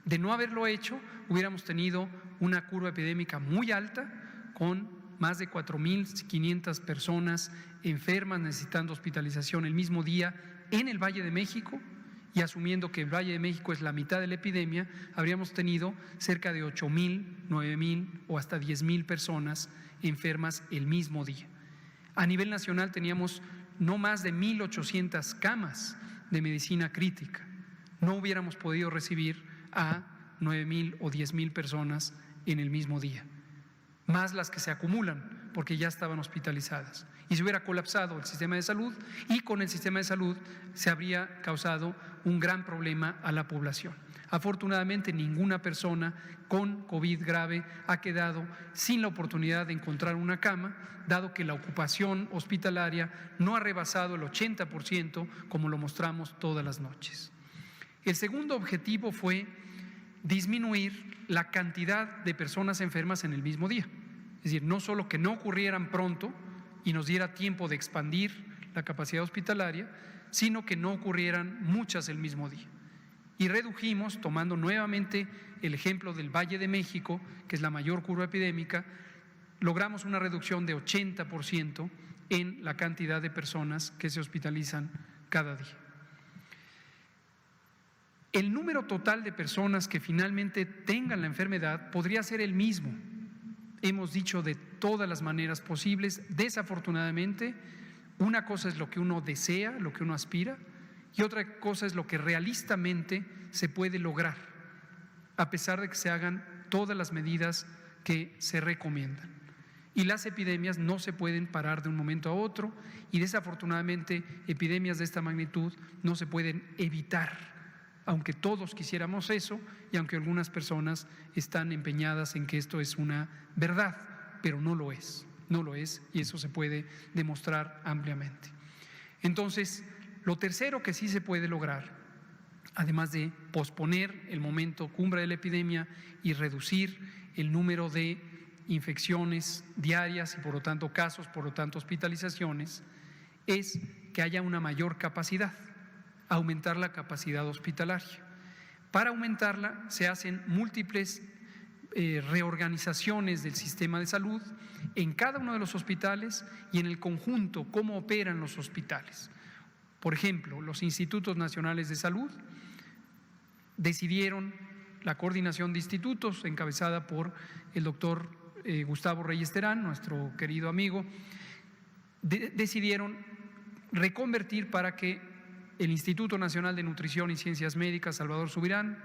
De no haberlo hecho, hubiéramos tenido una curva epidémica muy alta, con más de 4.500 personas enfermas necesitando hospitalización el mismo día en el Valle de México, y asumiendo que el Valle de México es la mitad de la epidemia, habríamos tenido cerca de 8.000, 9.000 o hasta 10.000 personas enfermas el mismo día. A nivel nacional teníamos no más de 1.800 camas de medicina crítica. No hubiéramos podido recibir a 9.000 o 10.000 personas en el mismo día, más las que se acumulan porque ya estaban hospitalizadas. Y se hubiera colapsado el sistema de salud, y con el sistema de salud se habría causado un gran problema a la población. Afortunadamente, ninguna persona con COVID grave ha quedado sin la oportunidad de encontrar una cama, dado que la ocupación hospitalaria no ha rebasado el 80%, como lo mostramos todas las noches. El segundo objetivo fue disminuir la cantidad de personas enfermas en el mismo día. Es decir, no solo que no ocurrieran pronto y nos diera tiempo de expandir la capacidad hospitalaria, sino que no ocurrieran muchas el mismo día. Y redujimos, tomando nuevamente el ejemplo del Valle de México, que es la mayor curva epidémica, logramos una reducción de 80% en la cantidad de personas que se hospitalizan cada día. El número total de personas que finalmente tengan la enfermedad podría ser el mismo. Hemos dicho de todas las maneras posibles. Desafortunadamente, una cosa es lo que uno desea, lo que uno aspira, y otra cosa es lo que realistamente se puede lograr, a pesar de que se hagan todas las medidas que se recomiendan. Y las epidemias no se pueden parar de un momento a otro, y desafortunadamente epidemias de esta magnitud no se pueden evitar, aunque todos quisiéramos eso y aunque algunas personas están empeñadas en que esto es una verdad, pero no lo es, y eso se puede demostrar ampliamente. Entonces, lo tercero que sí se puede lograr, además de posponer el momento cumbre de la epidemia y reducir el número de infecciones diarias y por lo tanto casos, por lo tanto hospitalizaciones, es que haya una mayor capacidad, aumentar la capacidad hospitalaria. Para aumentarla se hacen múltiples reorganizaciones del sistema de salud en cada uno de los hospitales y en el conjunto, cómo operan los hospitales. Por ejemplo, los institutos nacionales de salud decidieron, la coordinación de institutos encabezada por el doctor Gustavo Reyes Terán, nuestro querido amigo, decidieron reconvertir para que el Instituto Nacional de Nutrición y Ciencias Médicas Salvador Subirán,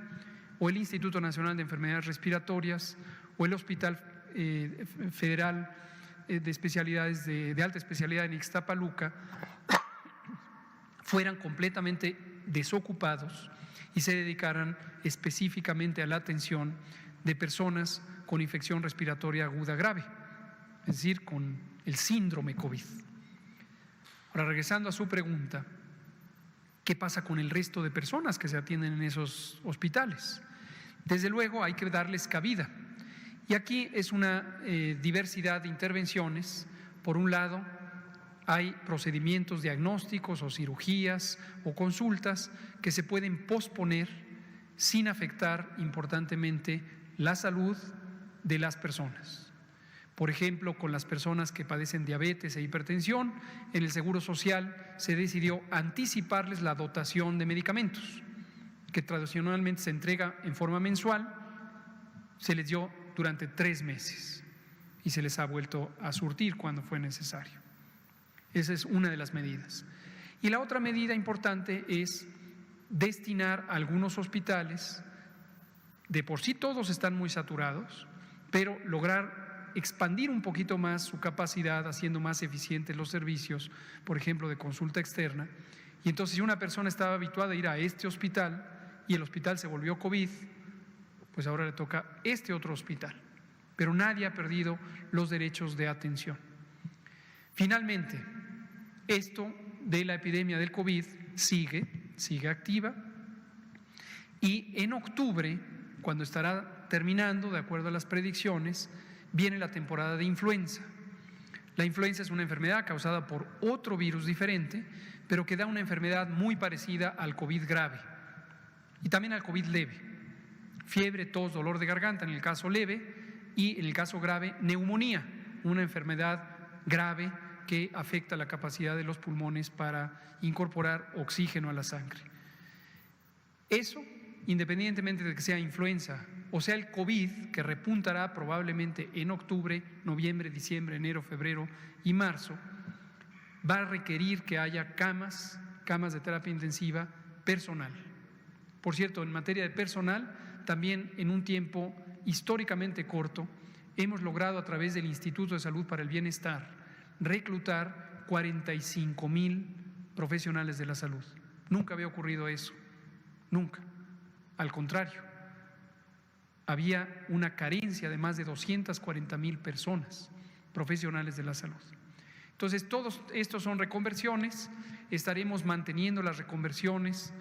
o el Instituto Nacional de Enfermedades Respiratorias, o el Hospital Federal de especialidades de alta especialidad en Ixtapaluca fueran completamente desocupados y se dedicaran específicamente a la atención de personas con infección respiratoria aguda grave, es decir, con el síndrome COVID. Ahora, regresando a su pregunta, ¿qué pasa con el resto de personas que se atienden en esos hospitales? Desde luego hay que darles cabida. Y aquí es una diversidad de intervenciones. Por un lado, hay procedimientos diagnósticos o cirugías o consultas que se pueden posponer sin afectar importantemente la salud de las personas. Por ejemplo, con las personas que padecen diabetes e hipertensión, en el Seguro Social se decidió anticiparles la dotación de medicamentos, que tradicionalmente se entrega en forma mensual, se les dio durante 3 meses y se les ha vuelto a surtir cuando fue necesario. Esa es una de las medidas. Y la otra medida importante es destinar a algunos hospitales, de por sí todos están muy saturados, pero lograr expandir un poquito más su capacidad, haciendo más eficientes los servicios, por ejemplo, de consulta externa. Y entonces, si una persona estaba habituada a ir a este hospital y el hospital se volvió COVID, pues ahora le toca este otro hospital. Pero nadie ha perdido los derechos de atención. Finalmente, esto de la epidemia del COVID sigue activa, y en octubre, cuando estará terminando, de acuerdo a las predicciones, viene la temporada de influenza. La influenza es una enfermedad causada por otro virus diferente, pero que da una enfermedad muy parecida al COVID grave y también al COVID leve. Fiebre, tos, dolor de garganta en el caso leve, y en el caso grave, neumonía, una enfermedad grave que afecta la capacidad de los pulmones para incorporar oxígeno a la sangre. Eso, independientemente de que sea influenza o sea el COVID, que repuntará probablemente en octubre, noviembre, diciembre, enero, febrero y marzo, va a requerir que haya camas de terapia intensiva personal. Por cierto, en materia de personal, también en un tiempo históricamente corto, hemos logrado a través del Instituto de Salud para el Bienestar reclutar 45,000 profesionales de la salud. Nunca había ocurrido eso, nunca. Al contrario, había una carencia de más de 240,000 personas profesionales de la salud. Entonces, todos estos son reconversiones. Estaremos manteniendo las reconversiones,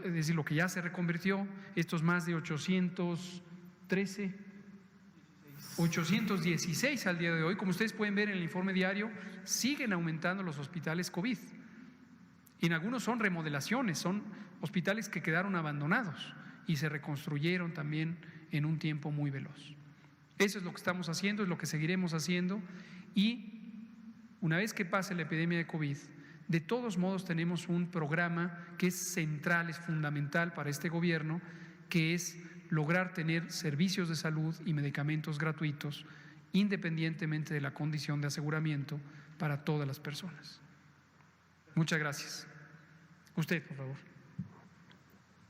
es decir, lo que ya se reconvirtió, estos más de 816 al día de hoy. Como ustedes pueden ver en el informe diario, siguen aumentando los hospitales COVID. En algunos son remodelaciones, son hospitales que quedaron abandonados y se reconstruyeron también en un tiempo muy veloz. Eso es lo que estamos haciendo, es lo que seguiremos haciendo, y una vez que pase la epidemia de COVID, de todos modos tenemos un programa que es central, es fundamental para este gobierno, que es lograr tener servicios de salud y medicamentos gratuitos, independientemente de la condición de aseguramiento, para todas las personas. Muchas gracias. Usted, por favor.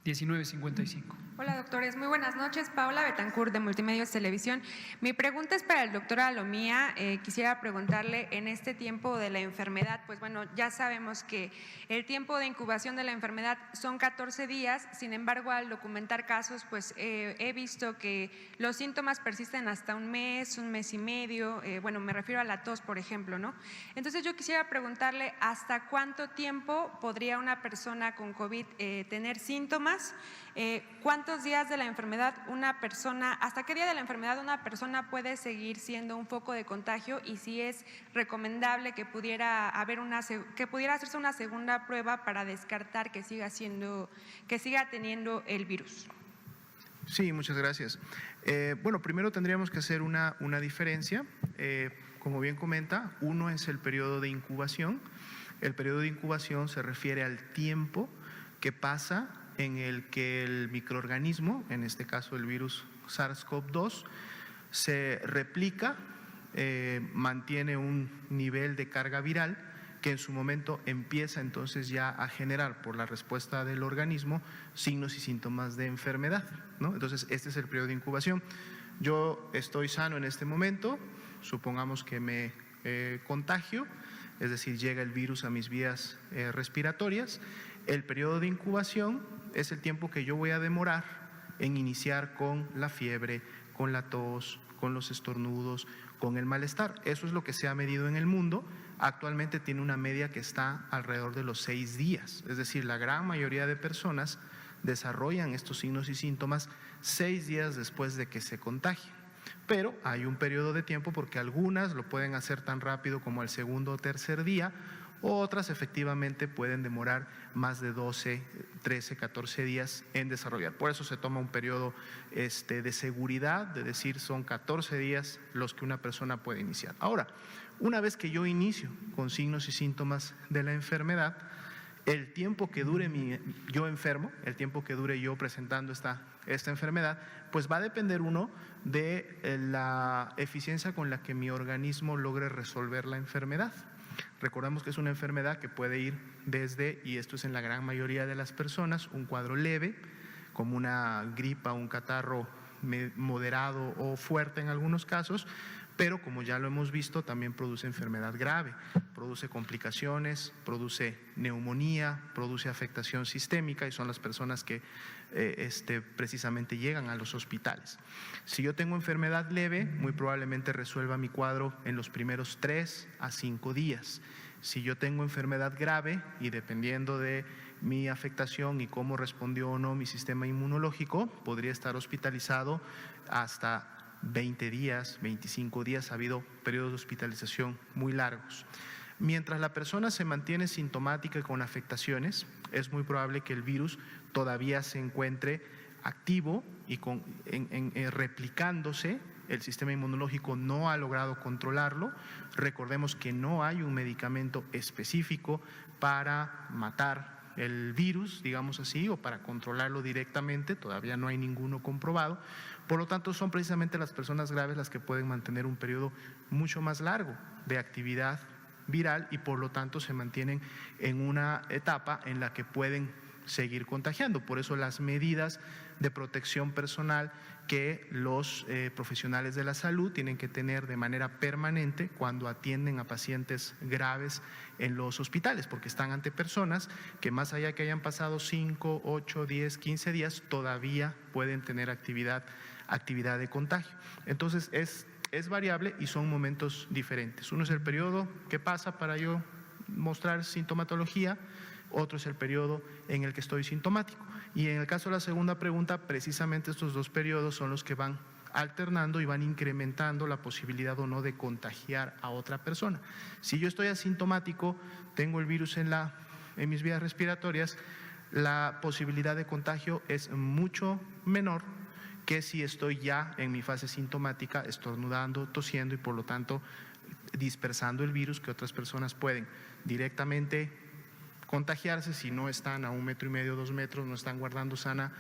1955. Hola, doctores. Muy buenas noches. Paola Betancourt, de Multimedios Televisión. Mi pregunta es para el doctor Alomía. Quisiera preguntarle, en este tiempo de la enfermedad, pues bueno, ya sabemos que el tiempo de incubación de la enfermedad son 14 días. Sin embargo, al documentar casos, pues he visto que los síntomas persisten hasta un mes y medio. Bueno, me refiero a la tos, por ejemplo, ¿no? Entonces, yo quisiera preguntarle, ¿hasta cuánto tiempo podría una persona con COVID tener síntomas? ¿Cuántos días de la enfermedad hasta qué día de la enfermedad una persona puede seguir siendo un foco de contagio, y si es recomendable que pudiera hacerse una segunda prueba para descartar que siga teniendo el virus? Sí, muchas gracias. Bueno, primero tendríamos que hacer una diferencia. Como bien comenta, uno es el periodo de incubación. El periodo de incubación se refiere al tiempo que pasa en el que el microorganismo, en este caso el virus SARS-CoV-2, se replica, mantiene un nivel de carga viral que en su momento empieza entonces ya a generar, por la respuesta del organismo, signos y síntomas de enfermedad, ¿no? Entonces, este es el periodo de incubación. Yo estoy sano en este momento, supongamos que me contagio, es decir, llega el virus a mis vías respiratorias. El periodo de incubación es el tiempo que yo voy a demorar en iniciar con la fiebre, con la tos, con los estornudos, con el malestar. Eso es lo que se ha medido en el mundo. Actualmente tiene una media que está alrededor de los 6 días, es decir, la gran mayoría de personas desarrollan estos signos y síntomas 6 días después de que se contagien. Pero hay un periodo de tiempo porque algunas lo pueden hacer tan rápido como al segundo o tercer día, otras efectivamente pueden demorar más de 12, 13, 14 días en desarrollar. Por eso se toma un periodo de seguridad, de decir son 14 días los que una persona puede iniciar. Ahora, una vez que yo inicio con signos y síntomas de la enfermedad, el tiempo que dure yo enfermo, el tiempo que dure yo presentando esta enfermedad, pues va a depender uno de la eficiencia con la que mi organismo logre resolver la enfermedad. Recordemos que es una enfermedad que puede ir desde, y esto es en la gran mayoría de las personas, un cuadro leve, como una gripa, un catarro moderado o fuerte en algunos casos, pero como ya lo hemos visto, también produce enfermedad grave, produce complicaciones, produce neumonía, produce afectación sistémica y son las personas que precisamente llegan a los hospitales. Si yo tengo enfermedad leve, muy probablemente resuelva mi cuadro en los primeros 3 a 5 días. Si yo tengo enfermedad grave y dependiendo de mi afectación y cómo respondió o no mi sistema inmunológico, podría estar hospitalizado hasta 20 días, 25 días, ha habido periodos de hospitalización muy largos. Mientras la persona se mantiene sintomática y con afectaciones, es muy probable que el virus todavía se encuentre activo y replicándose. El sistema inmunológico no ha logrado controlarlo. Recordemos que no hay un medicamento específico para matar el virus, digamos así, o para controlarlo directamente, todavía no hay ninguno comprobado. Por lo tanto, son precisamente las personas graves las que pueden mantener un periodo mucho más largo de actividad viral y por lo tanto se mantienen en una etapa en la que pueden seguir contagiando. Por eso las medidas de protección personal que los profesionales de la salud tienen que tener de manera permanente cuando atienden a pacientes graves en los hospitales, porque están ante personas que más allá que hayan pasado 5, 8, 10, 15 días, todavía pueden tener actividad de contagio. Entonces es variable y son momentos diferentes. Uno es el periodo que pasa para yo mostrar sintomatología, otro es el periodo en el que estoy sintomático. Y en el caso de la segunda pregunta, precisamente estos dos periodos son los que van alternando y van incrementando la posibilidad o no de contagiar a otra persona. Si yo estoy asintomático, tengo el virus en mis vías respiratorias, la posibilidad de contagio es mucho menor que si estoy ya en mi fase sintomática, estornudando, tosiendo y por lo tanto dispersando el virus que otras personas pueden directamente contagiarse si no están a 1,5 metros, 2 metros, no están guardando sana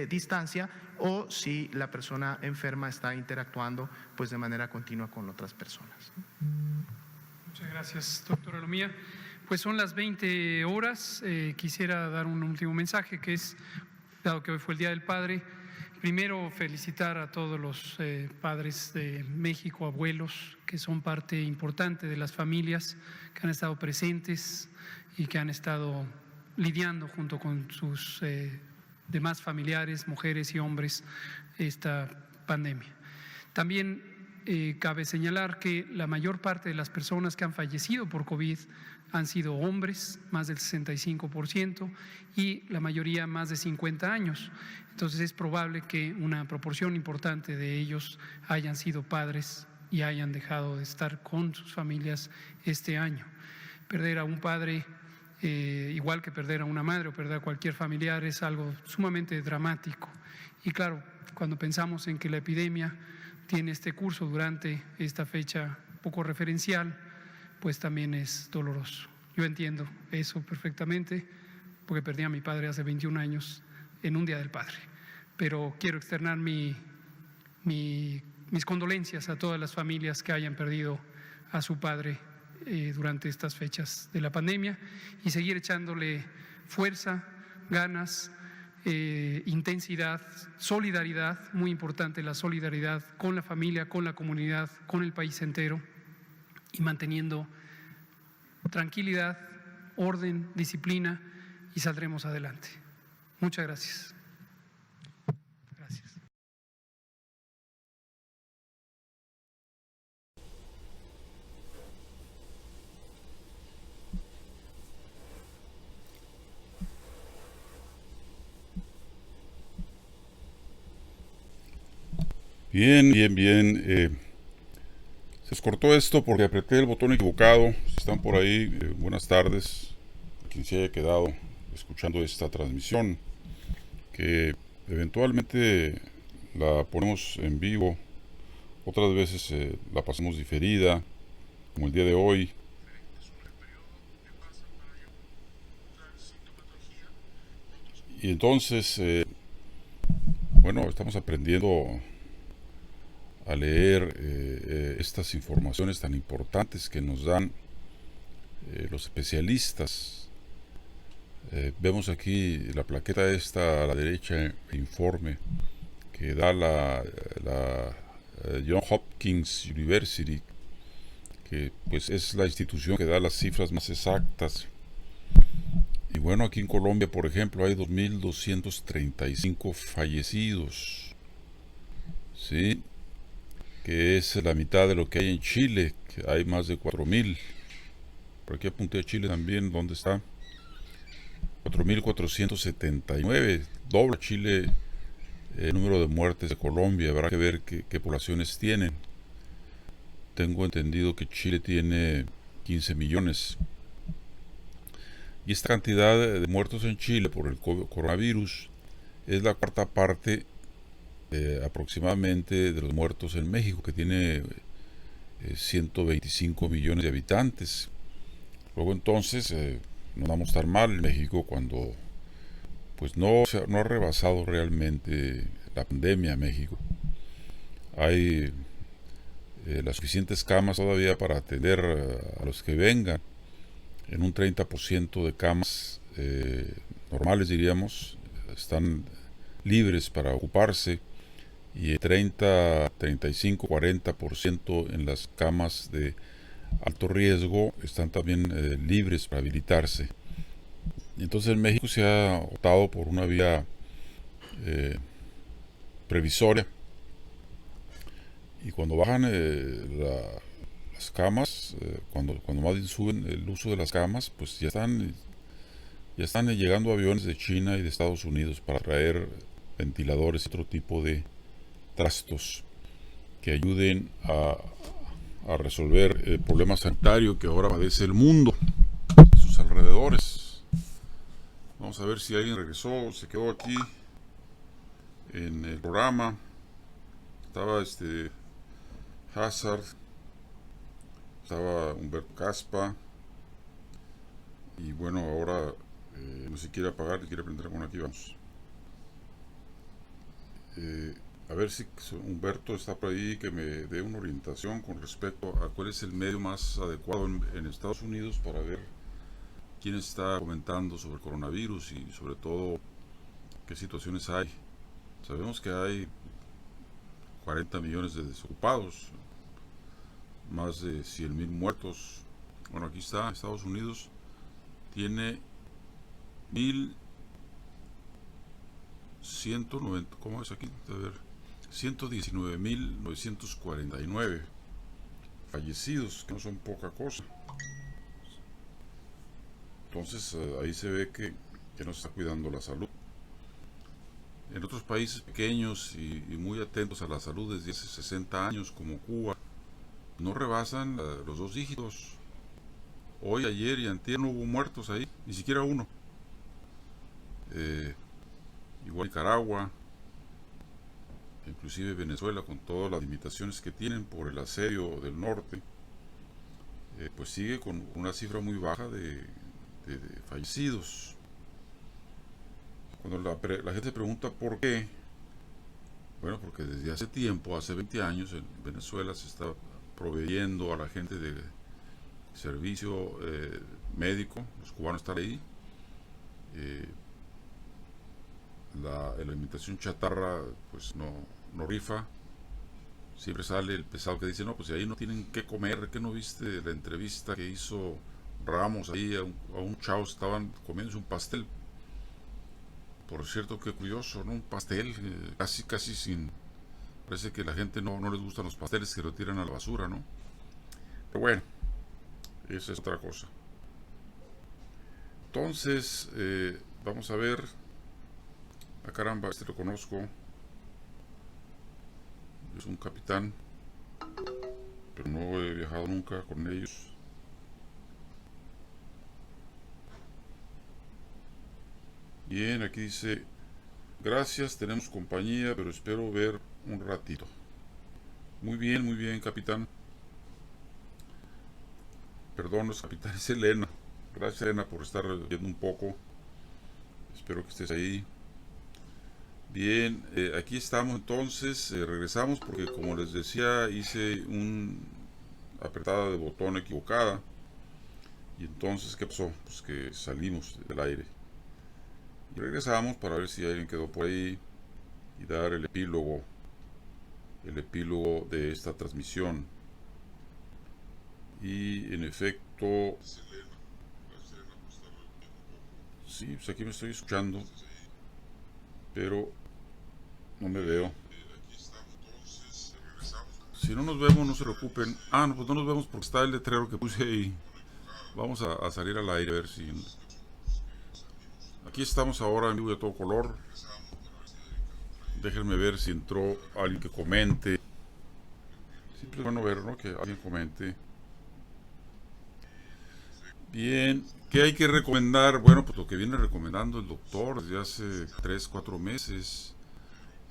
distancia, o si la persona enferma está interactuando pues de manera continua con otras personas. Muchas gracias, doctora Lomía. Pues son las 20 horas. Quisiera dar un último mensaje, que es, dado que hoy fue el Día del Padre, primero felicitar a todos los padres de México, abuelos, que son parte importante de las familias, que han estado presentes y que han estado lidiando junto con sus demás familiares, mujeres y hombres, esta pandemia. También cabe señalar que la mayor parte de las personas que han fallecido por COVID han sido hombres, más del 65%, y la mayoría más de 50 años. Entonces es probable que una proporción importante de ellos hayan sido padres y hayan dejado de estar con sus familias este año. Perder a un padre, igual que perder a una madre o perder a cualquier familiar, es algo sumamente dramático. Y claro, cuando pensamos en que la epidemia tiene este curso durante esta fecha poco referencial, pues también es doloroso. Yo entiendo eso perfectamente, porque perdí a mi padre hace 21 años en un Día del Padre. Pero quiero externar mis condolencias a todas las familias que hayan perdido a su padre durante estas fechas de la pandemia y seguir echándole fuerza, ganas, intensidad, solidaridad, muy importante la solidaridad con la familia, con la comunidad, con el país entero, y manteniendo tranquilidad, orden, disciplina, y saldremos adelante. Muchas gracias. Bien. Se les cortó esto porque apreté el botón equivocado. Si están por ahí, buenas tardes. Quien se haya quedado escuchando esta transmisión, que eventualmente la ponemos en vivo, otras veces la pasamos diferida, como el día de hoy. Y entonces, bueno, estamos aprendiendo a leer estas informaciones tan importantes que nos dan los especialistas. Vemos aquí la plaqueta esta a la derecha, informe que da la Johns Hopkins University, que pues es la institución que da las cifras más exactas. Y bueno, aquí en Colombia, por ejemplo, hay 2.235 fallecidos, ¿sí?, que es la mitad de lo que hay en Chile, que hay más de 4.000. Por aquí apunté a Chile también, ¿dónde está? 4.479, doble Chile el número de muertes de Colombia. Habrá que ver qué poblaciones tienen. Tengo entendido que Chile tiene 15 millones. Y esta cantidad de muertos en Chile por el coronavirus es la cuarta parte aproximadamente de los muertos en México, que tiene 125 millones de habitantes. Luego entonces no vamos tan mal en México cuando pues no ha rebasado realmente la pandemia en México. Hay las suficientes camas todavía para atender a los que vengan. En un 30% de camas normales, diríamos, están libres para ocuparse, y 30, 35, 40% en las camas de alto riesgo están también libres para habilitarse. Entonces en México se ha optado por una vía previsoria, y cuando bajan las camas, cuando más bien suben el uso de las camas, pues ya están llegando aviones de China y de Estados Unidos para traer ventiladores y otro tipo de trastos que ayuden a resolver el problema sanitario que ahora padece el mundo y sus alrededores. Vamos a ver si alguien regresó, se quedó aquí en el programa. Estaba Hazard, estaba Humberto Caspa, y bueno, ahora no se quiere apagar, quiere prender. Bueno, aquí vamos. A ver si Humberto está por ahí, que me dé una orientación con respecto a cuál es el medio más adecuado en Estados Unidos para ver quién está comentando sobre el coronavirus y sobre todo qué situaciones hay. Sabemos que hay 40 millones de desocupados, más de 100,000 muertos. Bueno, aquí está, Estados Unidos tiene 1.190, ¿cómo es aquí? A ver, 119.949 fallecidos, que no son poca cosa. Entonces ahí se ve que no se está cuidando la salud. En otros países pequeños y muy atentos a la salud desde hace 60 años, como Cuba, no rebasan los 2 dígitos. Hoy, ayer y antier no hubo muertos ahí, ni siquiera uno. Igual Nicaragua, inclusive Venezuela, con todas las limitaciones que tienen por el asedio del norte, pues sigue con una cifra muy baja de fallecidos. Cuando la gente pregunta por qué, bueno, porque desde hace tiempo, hace 20 años, en Venezuela se está proveyendo a la gente de servicio médico. Los cubanos están ahí. La alimentación chatarra pues no rifa, siempre sale el pesado que dice, no, pues ahí no tienen que comer, ¿qué no viste la entrevista que hizo Ramos ahí a un chavo? Estaban comiéndose un pastel. Por cierto, qué curioso, ¿no? Un pastel casi sin... Parece que a la gente no les gustan los pasteles, que lo tiran a la basura, ¿no? Pero bueno, esa es otra cosa. Entonces, vamos a ver. Ah, caramba, este lo conozco. Es un capitán, pero no he viajado nunca con ellos. Bien, aquí dice, gracias, tenemos compañía, pero espero ver un ratito. Muy bien, capitán. Perdón, no es capitán, es Elena. Gracias, Elena, por estar viendo un poco. Espero que estés ahí. Bien, aquí estamos entonces, regresamos porque como les decía, hice una apretada de botón equivocada. Y entonces, ¿qué pasó? Pues que salimos del aire. Y regresamos para ver si alguien quedó por ahí y dar el epílogo de esta transmisión. Y en efecto, sí, pues aquí me estoy escuchando, pero no me veo. Si no nos vemos, no se preocupen. Ah, no, pues no nos vemos porque está el letrero que puse ahí. Vamos a salir al aire a ver si... Aquí estamos ahora en vivo de todo color. Déjenme ver si entró alguien que comente. Siempre es bueno ver, ¿no? Que alguien comente. Bien, ¿qué hay que recomendar? Bueno, pues lo que viene recomendando el doctor desde hace 3-4 meses.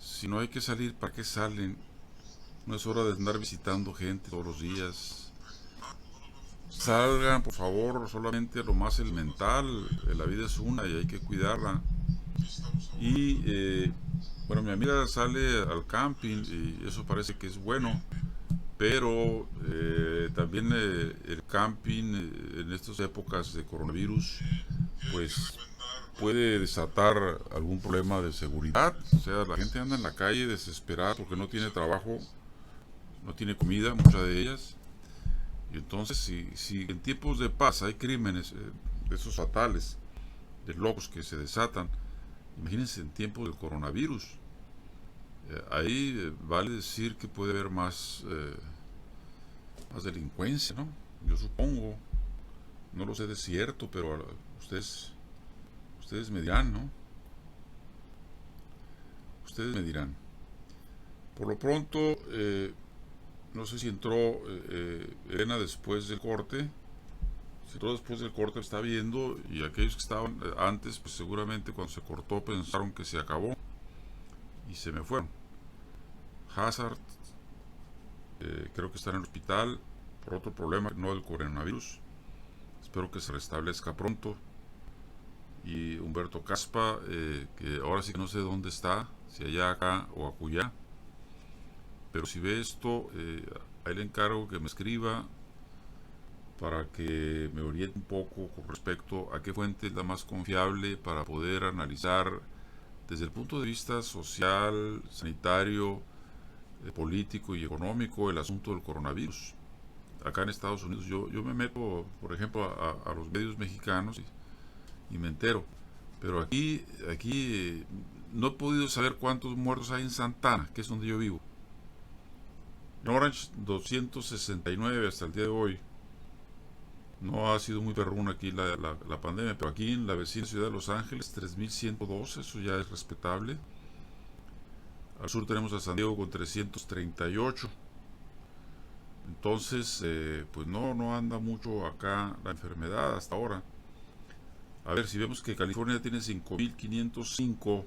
Si no hay que salir, ¿para qué salen? No es hora de andar visitando gente todos los días. Salgan, por favor, solamente a lo más elemental. La vida es una y hay que cuidarla. Y, bueno, mi amiga sale al camping y eso parece que es bueno. Pero también el camping en estas épocas de coronavirus, pues puede desatar algún problema de seguridad. O sea, la gente anda en la calle desesperada porque no tiene trabajo, no tiene comida, muchas de ellas. Y entonces, si en tiempos de paz hay crímenes de esos fatales, de locos que se desatan, imagínense en tiempos del coronavirus. Ahí vale decir que puede haber más delincuencia, ¿no? Yo supongo, no lo sé de cierto, pero ustedes me dirán, ¿no? Ustedes me dirán. Por lo pronto, no sé si entró Elena después del corte. Si entró después del corte, está viendo, y aquellos que estaban antes, pues seguramente cuando se cortó pensaron que se acabó y se me fueron. Hazard, creo que está en el hospital por otro problema, no del coronavirus. Espero que se restablezca pronto. Y Humberto Caspa, que ahora sí que no sé dónde está, si allá, acá o acullá. Pero si ve esto, ahí le encargo que me escriba para que me oriente un poco con respecto a qué fuente es la más confiable para poder analizar desde el punto de vista social, sanitario, político y económico el asunto del coronavirus. Acá en Estados Unidos yo me meto, por ejemplo, a los medios mexicanos y me entero. Pero aquí no he podido saber cuántos muertos hay en Santana, que es donde yo vivo. En Orange, 269 hasta el día de hoy. No ha sido muy perruna aquí la pandemia, pero aquí en la vecina ciudad de Los Ángeles, 3.112, eso ya es respetable. Al sur tenemos a San Diego con 338. Entonces, pues no anda mucho acá la enfermedad hasta ahora. A ver, si vemos que California tiene 5.505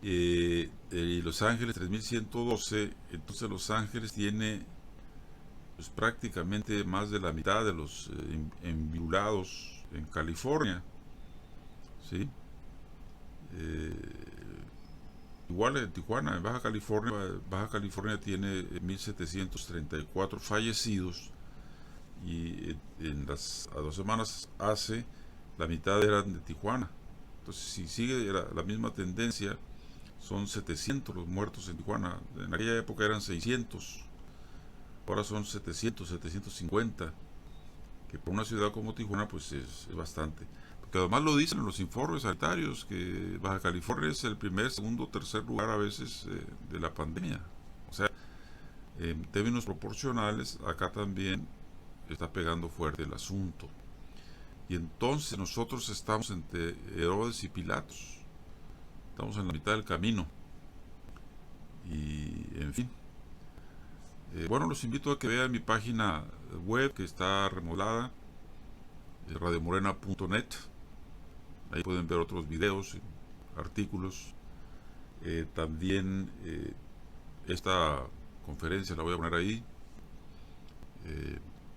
y Los Ángeles 3.112, entonces Los Ángeles tiene pues prácticamente más de la mitad de los enviulados en California, ¿sí? Igual en Tijuana, en Baja California tiene 1.734 fallecidos y a 2 semanas la mitad eran de Tijuana. Entonces, si sigue la misma tendencia, son 700 los muertos en Tijuana. En aquella época eran 600, ahora son 700, 750, que por una ciudad como Tijuana pues es bastante. Porque además lo dicen en los informes sanitarios, que Baja California es el primer, segundo, tercer lugar a veces de la pandemia. O sea, en términos proporcionales, acá también está pegando fuerte el asunto. Y entonces nosotros estamos entre Herodes y Pilatos. Estamos en la mitad del camino. Y, en fin. Bueno, los invito a que vean mi página web, que está remodelada, radiomorena.net. Ahí pueden ver otros videos, artículos. También esta conferencia la voy a poner ahí.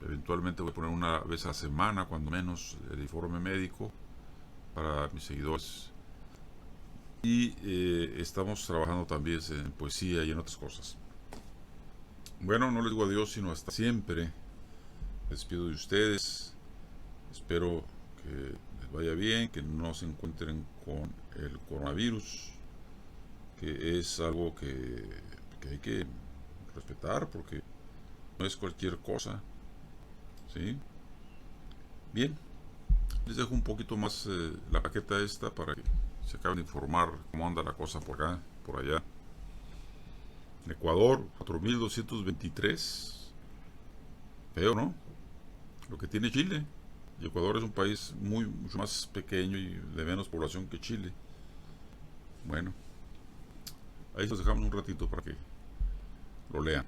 Eventualmente voy a poner una vez a la semana, cuando menos, el informe médico para mis seguidores. Y estamos trabajando también en poesía y en otras cosas. Bueno, no les digo adiós, sino hasta siempre. Me despido de ustedes. Espero que les vaya bien, que no se encuentren con el coronavirus, que es algo que hay que respetar, porque no es cualquier cosa. ¿Sí? Bien, les dejo un poquito más la paqueta esta para que se acaben de informar cómo anda la cosa por acá, por allá. En Ecuador, 4.223. Feo, ¿no? Lo que tiene Chile. Y Ecuador es un país mucho más pequeño y de menos población que Chile. Bueno, ahí los dejamos un ratito para que lo lean.